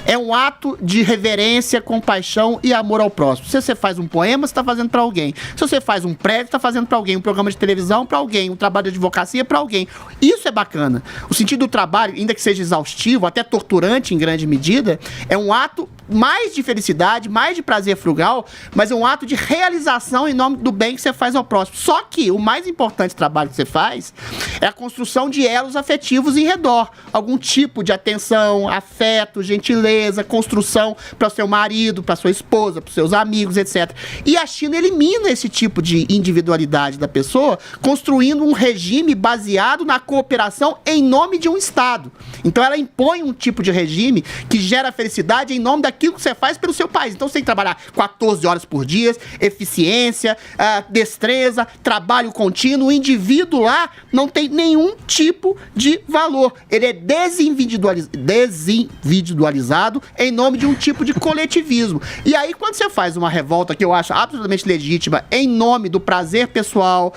é um ato de reverência, compaixão e amor ao próximo. Se você faz um poema, você está fazendo para alguém. Se você faz um prédio, está fazendo para alguém. Um programa de televisão, para alguém. Um trabalho de advocacia, para alguém. Isso é bacana. O sentido do trabalho, ainda que seja exaustivo, até torturante em grande medida, é um ato mais de felicidade, mais de prazer frugal, mas é um ato de realização em nome do bem que você faz ao próximo. Só que o mais importante trabalho que você faz é a construção de elos afetivos em redor. Algum tipo de atenção, afeto, gentileza, construção para o seu marido, para sua esposa, para os seus amigos, etc. E a China elimina esse tipo de individualidade da pessoa, construindo um regime baseado na cooperação em nome de um Estado. Então ela impõe um tipo de regime que gera felicidade em nome daquilo que você faz pelo seu país. Então você tem que trabalhar 14 horas por dia, eficiência, destreza, trabalho contínuo. O indivíduo lá não tem nenhum tipo de valor. Ele é desindividualizado em nome de um tipo de coletivismo. E aí, quando você faz uma revolta que eu acho absolutamente legítima em nome do prazer pessoal,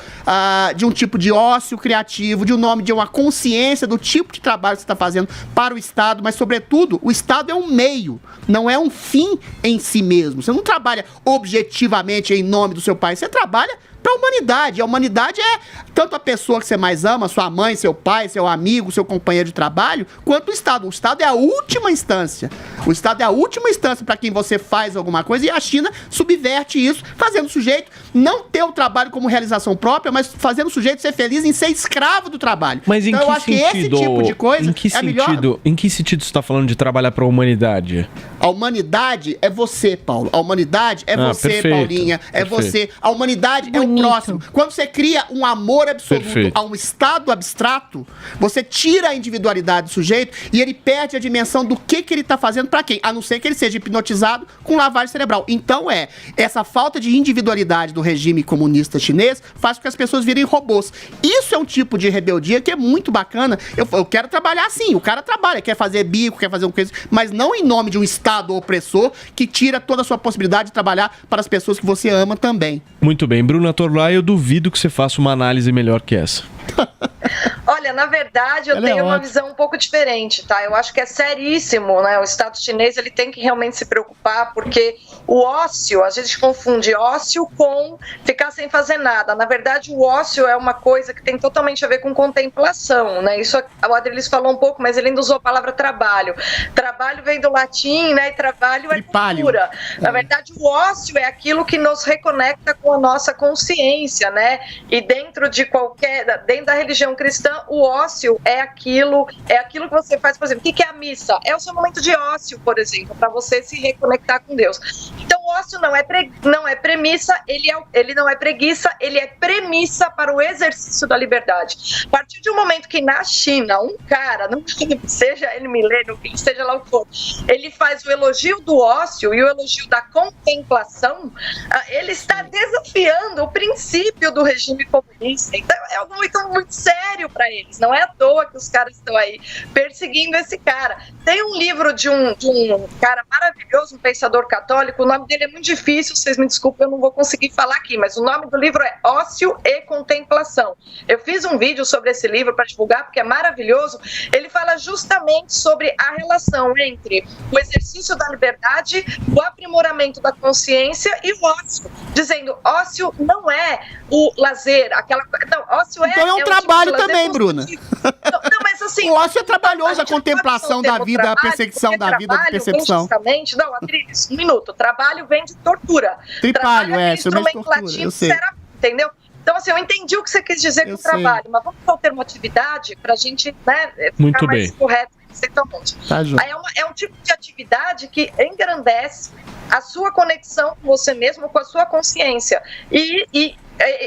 de um tipo de ócio criativo, de um nome de uma consciência do tipo de trabalho que você está fazendo para o Estado, mas, sobretudo, o Estado é um meio, não é um fim em si mesmo. Você não trabalha objetivamente em nome do seu país, você trabalha para a humanidade. A humanidade é tanto a pessoa que você mais ama, sua mãe, seu pai, seu amigo, seu companheiro de trabalho, quanto o Estado. O Estado é a última instância. O Estado é a última instância para quem você faz alguma coisa, e a China subverte isso, fazendo o sujeito não ter o trabalho como realização própria, mas fazendo o sujeito ser feliz em ser escravo do trabalho. Mas em então, que eu acho sentido, que esse tipo de coisa é melhor. Em que sentido você está falando de trabalhar para a humanidade? A humanidade é você, Paulo. A humanidade é você, perfeito, Paulinha. É perfeito. você. A humanidade é o próximo. Quando você cria um amor absoluto a um estado abstrato, você tira a individualidade do sujeito e ele perde a dimensão do que ele está fazendo para quem, a não ser que ele seja hipnotizado com lavagem cerebral. Então essa falta de individualidade do regime comunista chinês faz com que as pessoas virem robôs. Isso é um tipo de rebeldia que é muito bacana. Eu quero trabalhar assim. O cara trabalha, quer fazer bico, quer fazer uma coisa, mas não em nome de um Estado opressor que tira toda a sua possibilidade de trabalhar para as pessoas que você ama também. Muito bem. Bruna Torlai, eu duvido que você faça uma análise melhor que essa. Olha, na verdade, eu tenho uma visão um pouco diferente, tá? Eu acho que é seríssimo, né? O Estado chinês, ele tem que realmente se preocupar, porque o ócio, a gente confunde ócio com ficar sem fazer nada. Na verdade, o ócio é uma coisa que tem totalmente a ver com contemplação, né? Isso o Adriles falou um pouco, mas ele ainda usou a palavra trabalho. Trabalho vem do latim, né? E trabalho é cultura. Na verdade, o ócio é aquilo que nos reconecta com a nossa consciência, né? E dentro da religião cristã, o ócio é aquilo que você faz, por exemplo. O que é a missa? É o seu momento de ócio, por exemplo, para você se reconectar com Deus. Então, o ócio não é premissa, ele não é preguiça, ele é premissa para o exercício da liberdade. A partir de um momento que na China, um cara, não seja ele milênio, seja lá o que for, ele faz o elogio do ócio e o elogio da contemplação, ele está desafiando o princípio do regime comunista. Então, é algo muito sério para eles. Não é à toa que os caras estão aí perseguindo esse cara. Tem um livro de um cara maravilhoso, um pensador católico, o nome dele é muito difícil, vocês me desculpem, eu não vou conseguir falar aqui, mas o nome do livro é Ócio e Contemplação. Eu fiz um vídeo sobre esse livro para divulgar, porque é maravilhoso. Ele fala justamente sobre a relação entre o exercício da liberdade, o aprimoramento da consciência e o ócio, dizendo, ócio não é o lazer, ócio então é um trabalho tipo também, Bruna. Não, mas assim... O ócio é trabalhoso, a contemplação da vida, trabalho, a perseguição da vida, a percepção. Não, Adriles, um minuto. Trabalho vem de tortura. Tripalho, trabalho isso é mesmo tortura, eu sei. Entendeu? Então, assim, eu entendi o que você quis dizer com o trabalho, mas vamos ter uma atividade para a gente, né, Muito ficar mais bem. correto conceitualmente. Tá, Ju. Aí é um tipo de atividade que engrandece a sua conexão com você mesmo, com a sua consciência. E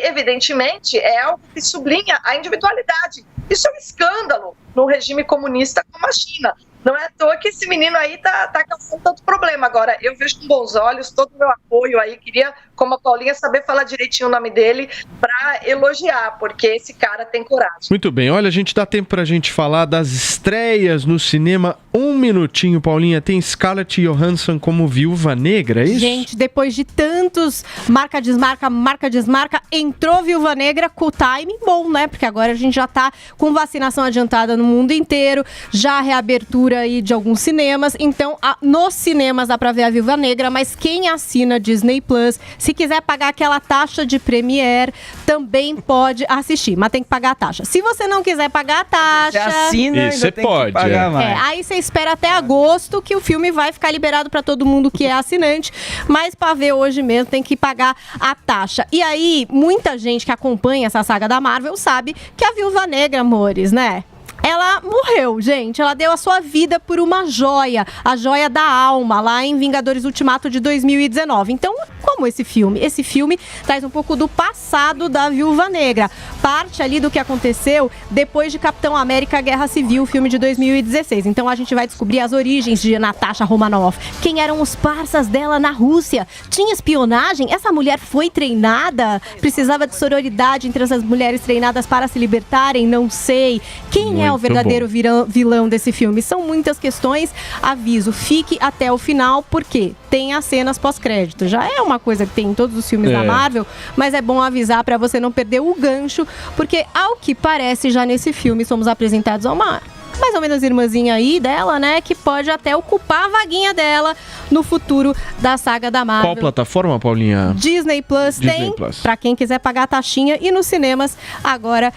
evidentemente, é algo que sublinha a individualidade. Isso é um escândalo num regime comunista como a China. Não é à toa que esse menino aí tá causando tanto problema. Agora, eu vejo com bons olhos todo o meu apoio aí. Queria, como a Paulinha, saber falar direitinho o nome dele para elogiar, porque esse cara tem coragem. Muito bem, olha, a gente dá tempo pra gente falar das estreias no cinema. Um minutinho, Paulinha. Tem Scarlett Johansson como Viúva Negra, é isso? Gente, depois de tantos marca, desmarca, entrou Viúva Negra com o timing bom, né? Porque agora a gente já tá com vacinação adiantada no mundo inteiro, já a reabertura aí de alguns cinemas. Então, nos cinemas dá pra ver a Viúva Negra, mas quem assina Disney Plus, se quiser pagar aquela taxa de Premiere, também pode assistir, mas tem que pagar a taxa. Se você não quiser pagar a taxa... Você assina, você pode, pagar mais. aí você espera até agosto que o filme vai ficar liberado para todo mundo que é assinante, mas para ver hoje mesmo tem que pagar a taxa. E aí, muita gente que acompanha essa saga da Marvel sabe que a Viúva Negra, amores, né? Ela morreu, gente. Ela deu a sua vida por uma joia, a joia da alma, lá em Vingadores Ultimato de 2019. Então, como esse filme? Esse filme traz um pouco do passado da Viúva Negra. Parte ali do que aconteceu depois de Capitão América Guerra Civil, filme de 2016. Então, a gente vai descobrir as origens de Natasha Romanoff. Quem eram os parças dela na Rússia? Tinha espionagem? Essa mulher foi treinada? Precisava de sororidade entre essas mulheres treinadas para se libertarem? Não sei. Quem é o verdadeiro vilão desse filme? São muitas questões. Aviso, fique até o final, porque tem as cenas pós-crédito. Já é uma coisa que tem em todos os filmes da Marvel, mas é bom avisar para você não perder o gancho, porque ao que parece, já nesse filme somos apresentados a uma mais ou menos irmãzinha aí dela, né, que pode até ocupar a vaguinha dela no futuro da saga da Marvel. Qual plataforma, Paulinha? Disney Plus tem, pra quem quiser pagar a taxinha. E nos cinemas, agora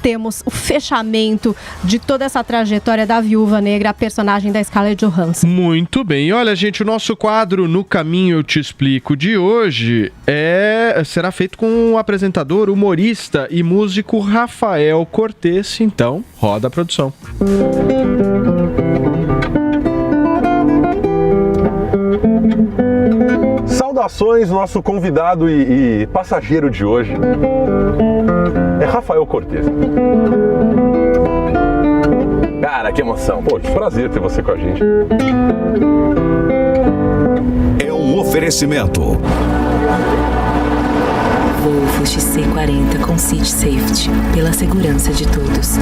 temos o fechamento de toda essa trajetória da Viúva Negra, a personagem da Scarlett Johansson. Muito bem. Olha, gente, o nosso quadro No Caminho Eu Te Explico de hoje será feito com o apresentador, humorista e músico Rafael Cortez. Então, roda a produção. Saudações, nosso convidado e passageiro de hoje é Rafael Cortez. Cara, que emoção. Pô, que prazer ter você com a gente. É um oferecimento. Volvo XC40 com Seat Safety, pela segurança de todos.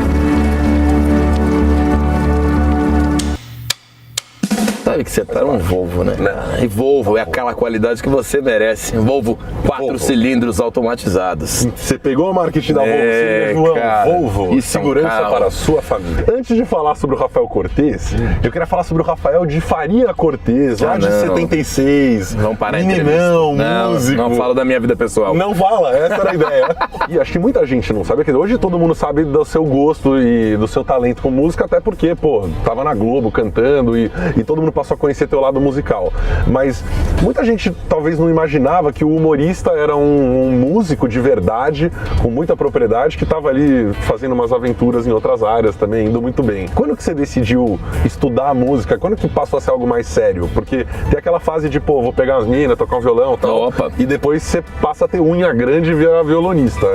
Sabe que você tá um Volvo, né? E Volvo é aquela qualidade que você merece. Volvo 4 cilindros automatizados. Você pegou a marketing da Volvo, você levou Volvo e segurança para a sua família. Antes de falar sobre o Rafael Cortez, eu queria falar sobre o Rafael de Faria Cortez, lá de 76. Não para a meninão, músico. Não fala da minha vida pessoal. Não fala, essa era a ideia. E acho que muita gente não sabe, hoje todo mundo sabe do seu gosto e do seu talento com música, até porque, pô, tava na Globo cantando e todo mundo passou a conhecer teu lado musical. Mas muita gente talvez não imaginava que o humorista era um músico de verdade, com muita propriedade, que estava ali fazendo umas aventuras em outras áreas também, indo muito bem. Quando que você decidiu estudar a música? Quando que passou a ser algo mais sério? Porque tem aquela fase de, pô, vou pegar umas minas, tocar um violão e tal. E depois você passa a ter unha grande e virar violonista.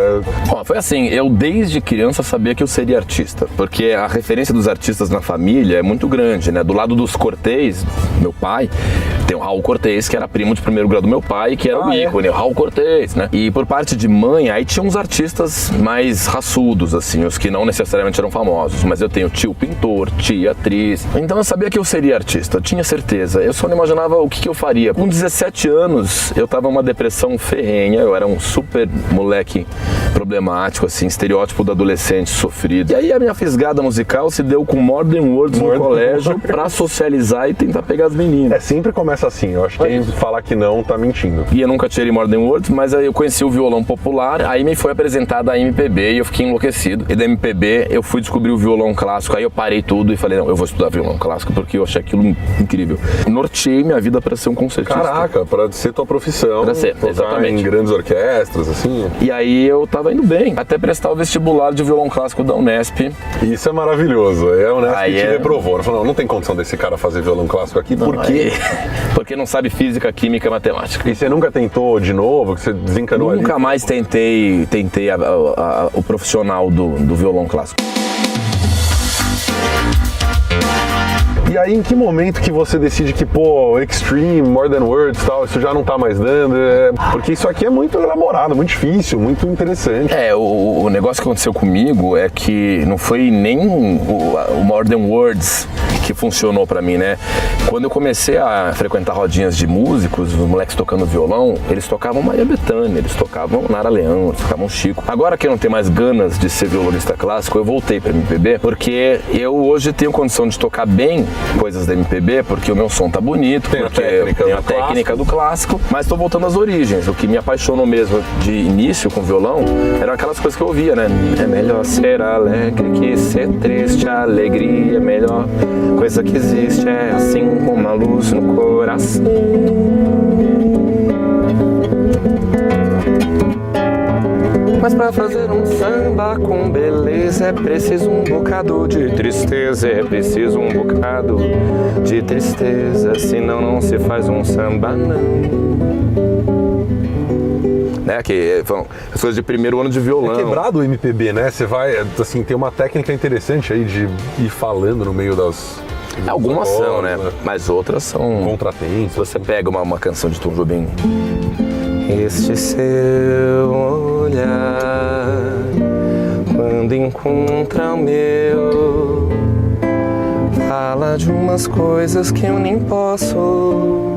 Bom, foi assim, eu desde criança sabia que eu seria artista, porque a referência dos artistas na família é muito grande, né? Do lado dos Cortez, meu pai, tem o Raul Cortez, que era primo de primeiro grau do meu pai, que era o ícone, o Raul Cortez, né? E por parte de mãe, aí tinha uns artistas mais raçudos, assim, os que não necessariamente eram famosos, mas eu tenho tio pintor, tia atriz, então eu sabia que eu seria artista, eu tinha certeza, eu só não imaginava o que eu faria. Com 17 anos, eu tava numa depressão ferrenha, eu era um super moleque problemático, assim, estereótipo do adolescente sofrido. E aí a minha fisgada musical se deu com Modern Words no colégio pra socializar e tentar pegar as meninas. Sempre começa começa assim. Eu acho que quem falar que não tá mentindo. E eu nunca tirei More Than Words, mas aí eu conheci o violão popular, aí me foi apresentada a MPB e eu fiquei enlouquecido. E da MPB eu fui descobrir o violão clássico, aí eu parei tudo e falei, não, eu vou estudar violão clássico porque eu achei aquilo incrível. Norteei minha vida para ser um concertista. Caraca, para ser tua profissão. Pra ser, tocar exatamente. em grandes orquestras, assim. E aí eu tava indo bem, até prestar o vestibular de violão clássico da Unesp. Isso é maravilhoso. É a Unesp aí que te reprovou. Falou, não tem condição desse cara fazer violão clássico aqui, por quê? Porque não sabe física, química e matemática. E você nunca tentou de novo, que você desencanou ali? Nunca mais tentei o profissional do violão clássico. E aí, em que momento que você decide que, pô, Extreme, More Than Words e tal, isso já não tá mais dando? Porque isso aqui é muito elaborado, muito difícil, muito interessante. O negócio que aconteceu comigo é que não foi nem o More Than Words que funcionou pra mim, né? Quando eu comecei a frequentar rodinhas de músicos, os moleques tocando violão, eles tocavam Maria Bethânia, eles tocavam Nara Leão, eles tocavam Chico. Agora que eu não tenho mais ganas de ser violonista clássico, eu voltei pra MPB, porque eu hoje tenho condição de tocar bem coisas da MPB, porque o meu som tá bonito, porque eu tenho a técnica do clássico, mas tô voltando às origens. O que me apaixonou mesmo de início com violão eram aquelas coisas que eu ouvia, né? É melhor ser alegre que ser triste, a alegria é melhor coisa que existe, é assim como uma luz no coração. Mas pra fazer um samba com beleza é preciso um bocado de tristeza, é preciso um bocado de tristeza, senão não se faz um samba não. Né, que as coisas de primeiro ano de violão. É quebrado o MPB, né? Você vai, assim, tem uma técnica interessante aí de ir falando no meio das... Algumas são, né? Mas outras são... Contratempos. Você pega uma canção de Tom Jobim. Este seu olhar, quando encontra o meu, fala de umas coisas que eu nem posso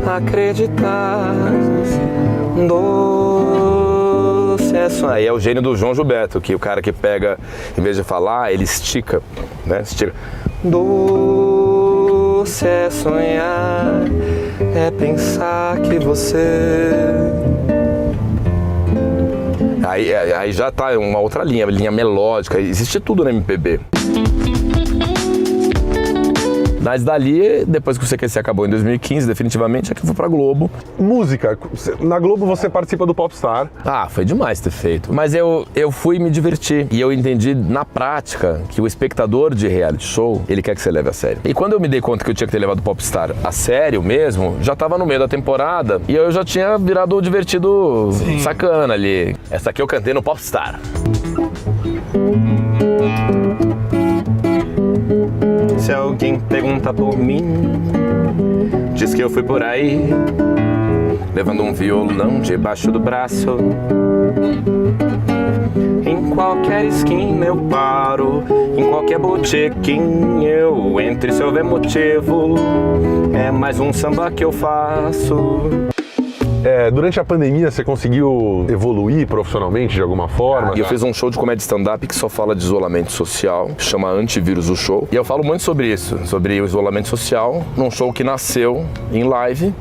acreditar. Doce é só. Aí é o gênio do João Gilberto, que o cara que pega, em vez de falar, ele estica, né? Estica. Doce é sonhar, é pensar que você... Aí já tá uma outra linha melódica, existe tudo no MPB. Mas dali, depois que o CQC acabou em 2015, definitivamente, é que eu fui pra Globo. Música, na Globo você participa do Popstar. Ah, foi demais ter feito. Mas eu fui me divertir. E eu entendi na prática que o espectador de reality show, ele quer que você leve a sério. E quando eu me dei conta que eu tinha que ter levado o Popstar a sério mesmo, já tava no meio da temporada e eu já tinha virado o divertido sacana ali. Essa aqui eu cantei no Popstar. Se alguém pergunta por mim, diz que eu fui por aí, levando um violão debaixo do braço. Em qualquer esquina eu paro, em qualquer botequim eu entro, se houver motivo, é mais um samba que eu faço. Durante a pandemia você conseguiu evoluir profissionalmente de alguma forma? Eu fiz um show de comédia stand-up que só fala de isolamento social, chama Antivírus o Show. E eu falo muito sobre isso, sobre o isolamento social, num show que nasceu em live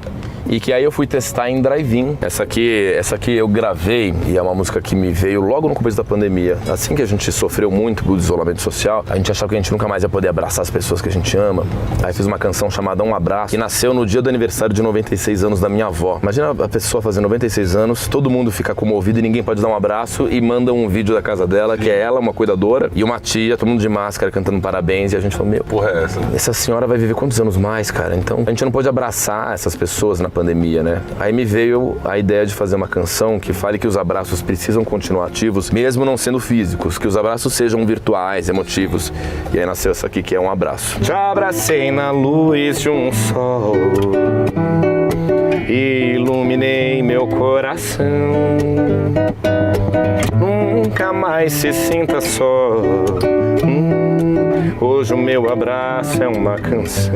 e que aí eu fui testar em drive-in. Essa aqui eu gravei e é uma música que me veio logo no começo da pandemia. Assim que a gente sofreu muito do isolamento social, a gente achava que a gente nunca mais ia poder abraçar as pessoas que a gente ama. Aí fiz uma canção chamada Um Abraço, que nasceu no dia do aniversário de 96 anos da minha avó. Imagina a pessoa fazer 96 anos, todo mundo fica comovido e ninguém pode dar um abraço e manda um vídeo da casa dela, que é ela, uma cuidadora, e uma tia, todo mundo de máscara, cantando parabéns. E a gente falou, meu, porra é essa? Essa senhora vai viver quantos anos mais, cara? Então a gente não pode abraçar essas pessoas na pandemia, né? Aí me veio a ideia de fazer uma canção que fale que os abraços precisam continuar ativos, mesmo não sendo físicos, que os abraços sejam virtuais, emotivos. E aí nasceu essa aqui, que é Um Abraço. Te abracei na luz de um sol, iluminei meu coração. Nunca mais se sinta só. Hoje o meu abraço é uma canção.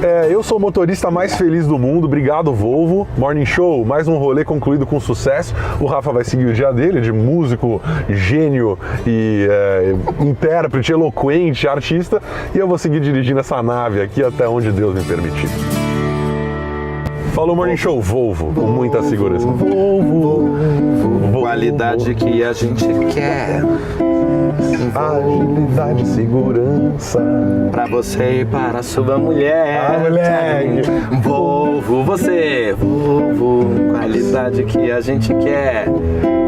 Eu sou o motorista mais feliz do mundo, obrigado Volvo. Morning Show, mais um rolê concluído com sucesso. O Rafa vai seguir o dia dele de músico, gênio e intérprete, eloquente, artista. E eu vou seguir dirigindo essa nave aqui até onde Deus me permitir. Falou Morning Show, Volvo, com muita segurança. Volvo. Qualidade que a gente quer. Agilidade e segurança. Pra você e para a sua mulher. Moleque. Volvo, você. Volvo. Qualidade que a gente quer.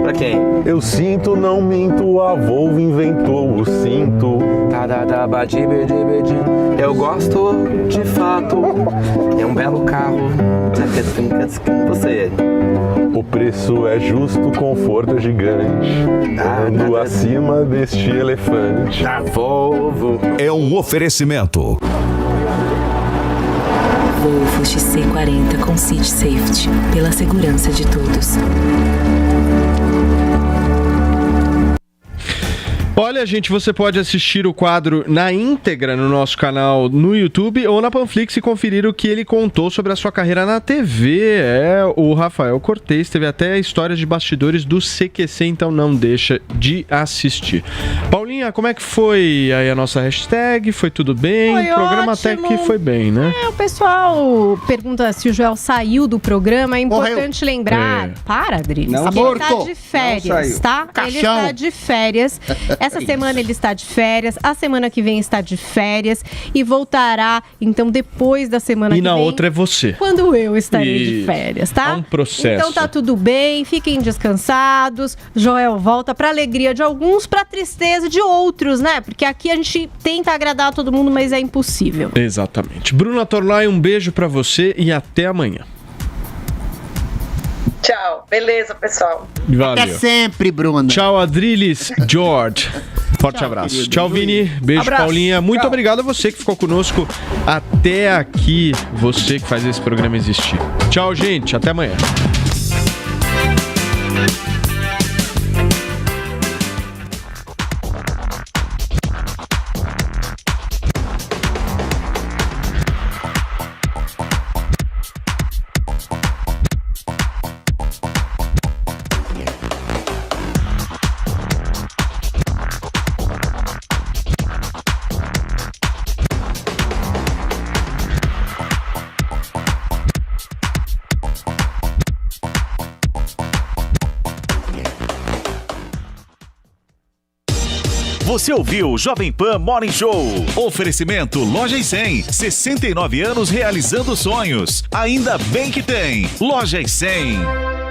Pra quem? Eu sinto, não minto, a Volvo inventou o cinto. Eu gosto de fato. É um belo carro. Você. O preço é justo, o conforto é gigante. Ando acima deste elefante. Da Volvo. É um oferecimento. Volvo XC40 com Seat Safety. Pela segurança de todos. Olha, gente, você pode assistir o quadro na íntegra no nosso canal no YouTube ou na Panflix e conferir o que ele contou sobre a sua carreira na TV. O Rafael Cortez teve até histórias de bastidores do CQC, então não deixa de assistir. Paulinha, como é que foi aí a nossa hashtag? Foi tudo bem? Foi o programa ótimo. até que foi bem, né? O pessoal pergunta se o Joel saiu do programa. É importante lembrar. Para, Adri. Não, que ele está de férias, tá? Caixão. Ele está de férias. Essa semana ele está de férias. A semana que vem está de férias. E voltará, então, depois da semana que vem. E na outra é você. Quando eu estarei de férias, tá? É um processo. Então tá tudo bem, fiquem descansados. Joel volta pra alegria de alguns, pra tristeza de outros, né? Porque aqui a gente tenta agradar todo mundo, mas é impossível. Exatamente. Bruna Torlai, um beijo pra você e até amanhã. Tchau. Beleza, pessoal. Valeu. Até sempre, Bruna. Tchau, Adriles George. Forte abraço. querido. Tchau, Vini. Beijo, Abraço. Paulinha. Muito Tchau. obrigado a você que ficou conosco até aqui. Você que faz esse programa existir. Tchau, gente. Até amanhã. Você ouviu o Jovem Pan Morning Show. Oferecimento Loja e 100. 69 anos realizando sonhos. Ainda bem que tem. Loja e 100.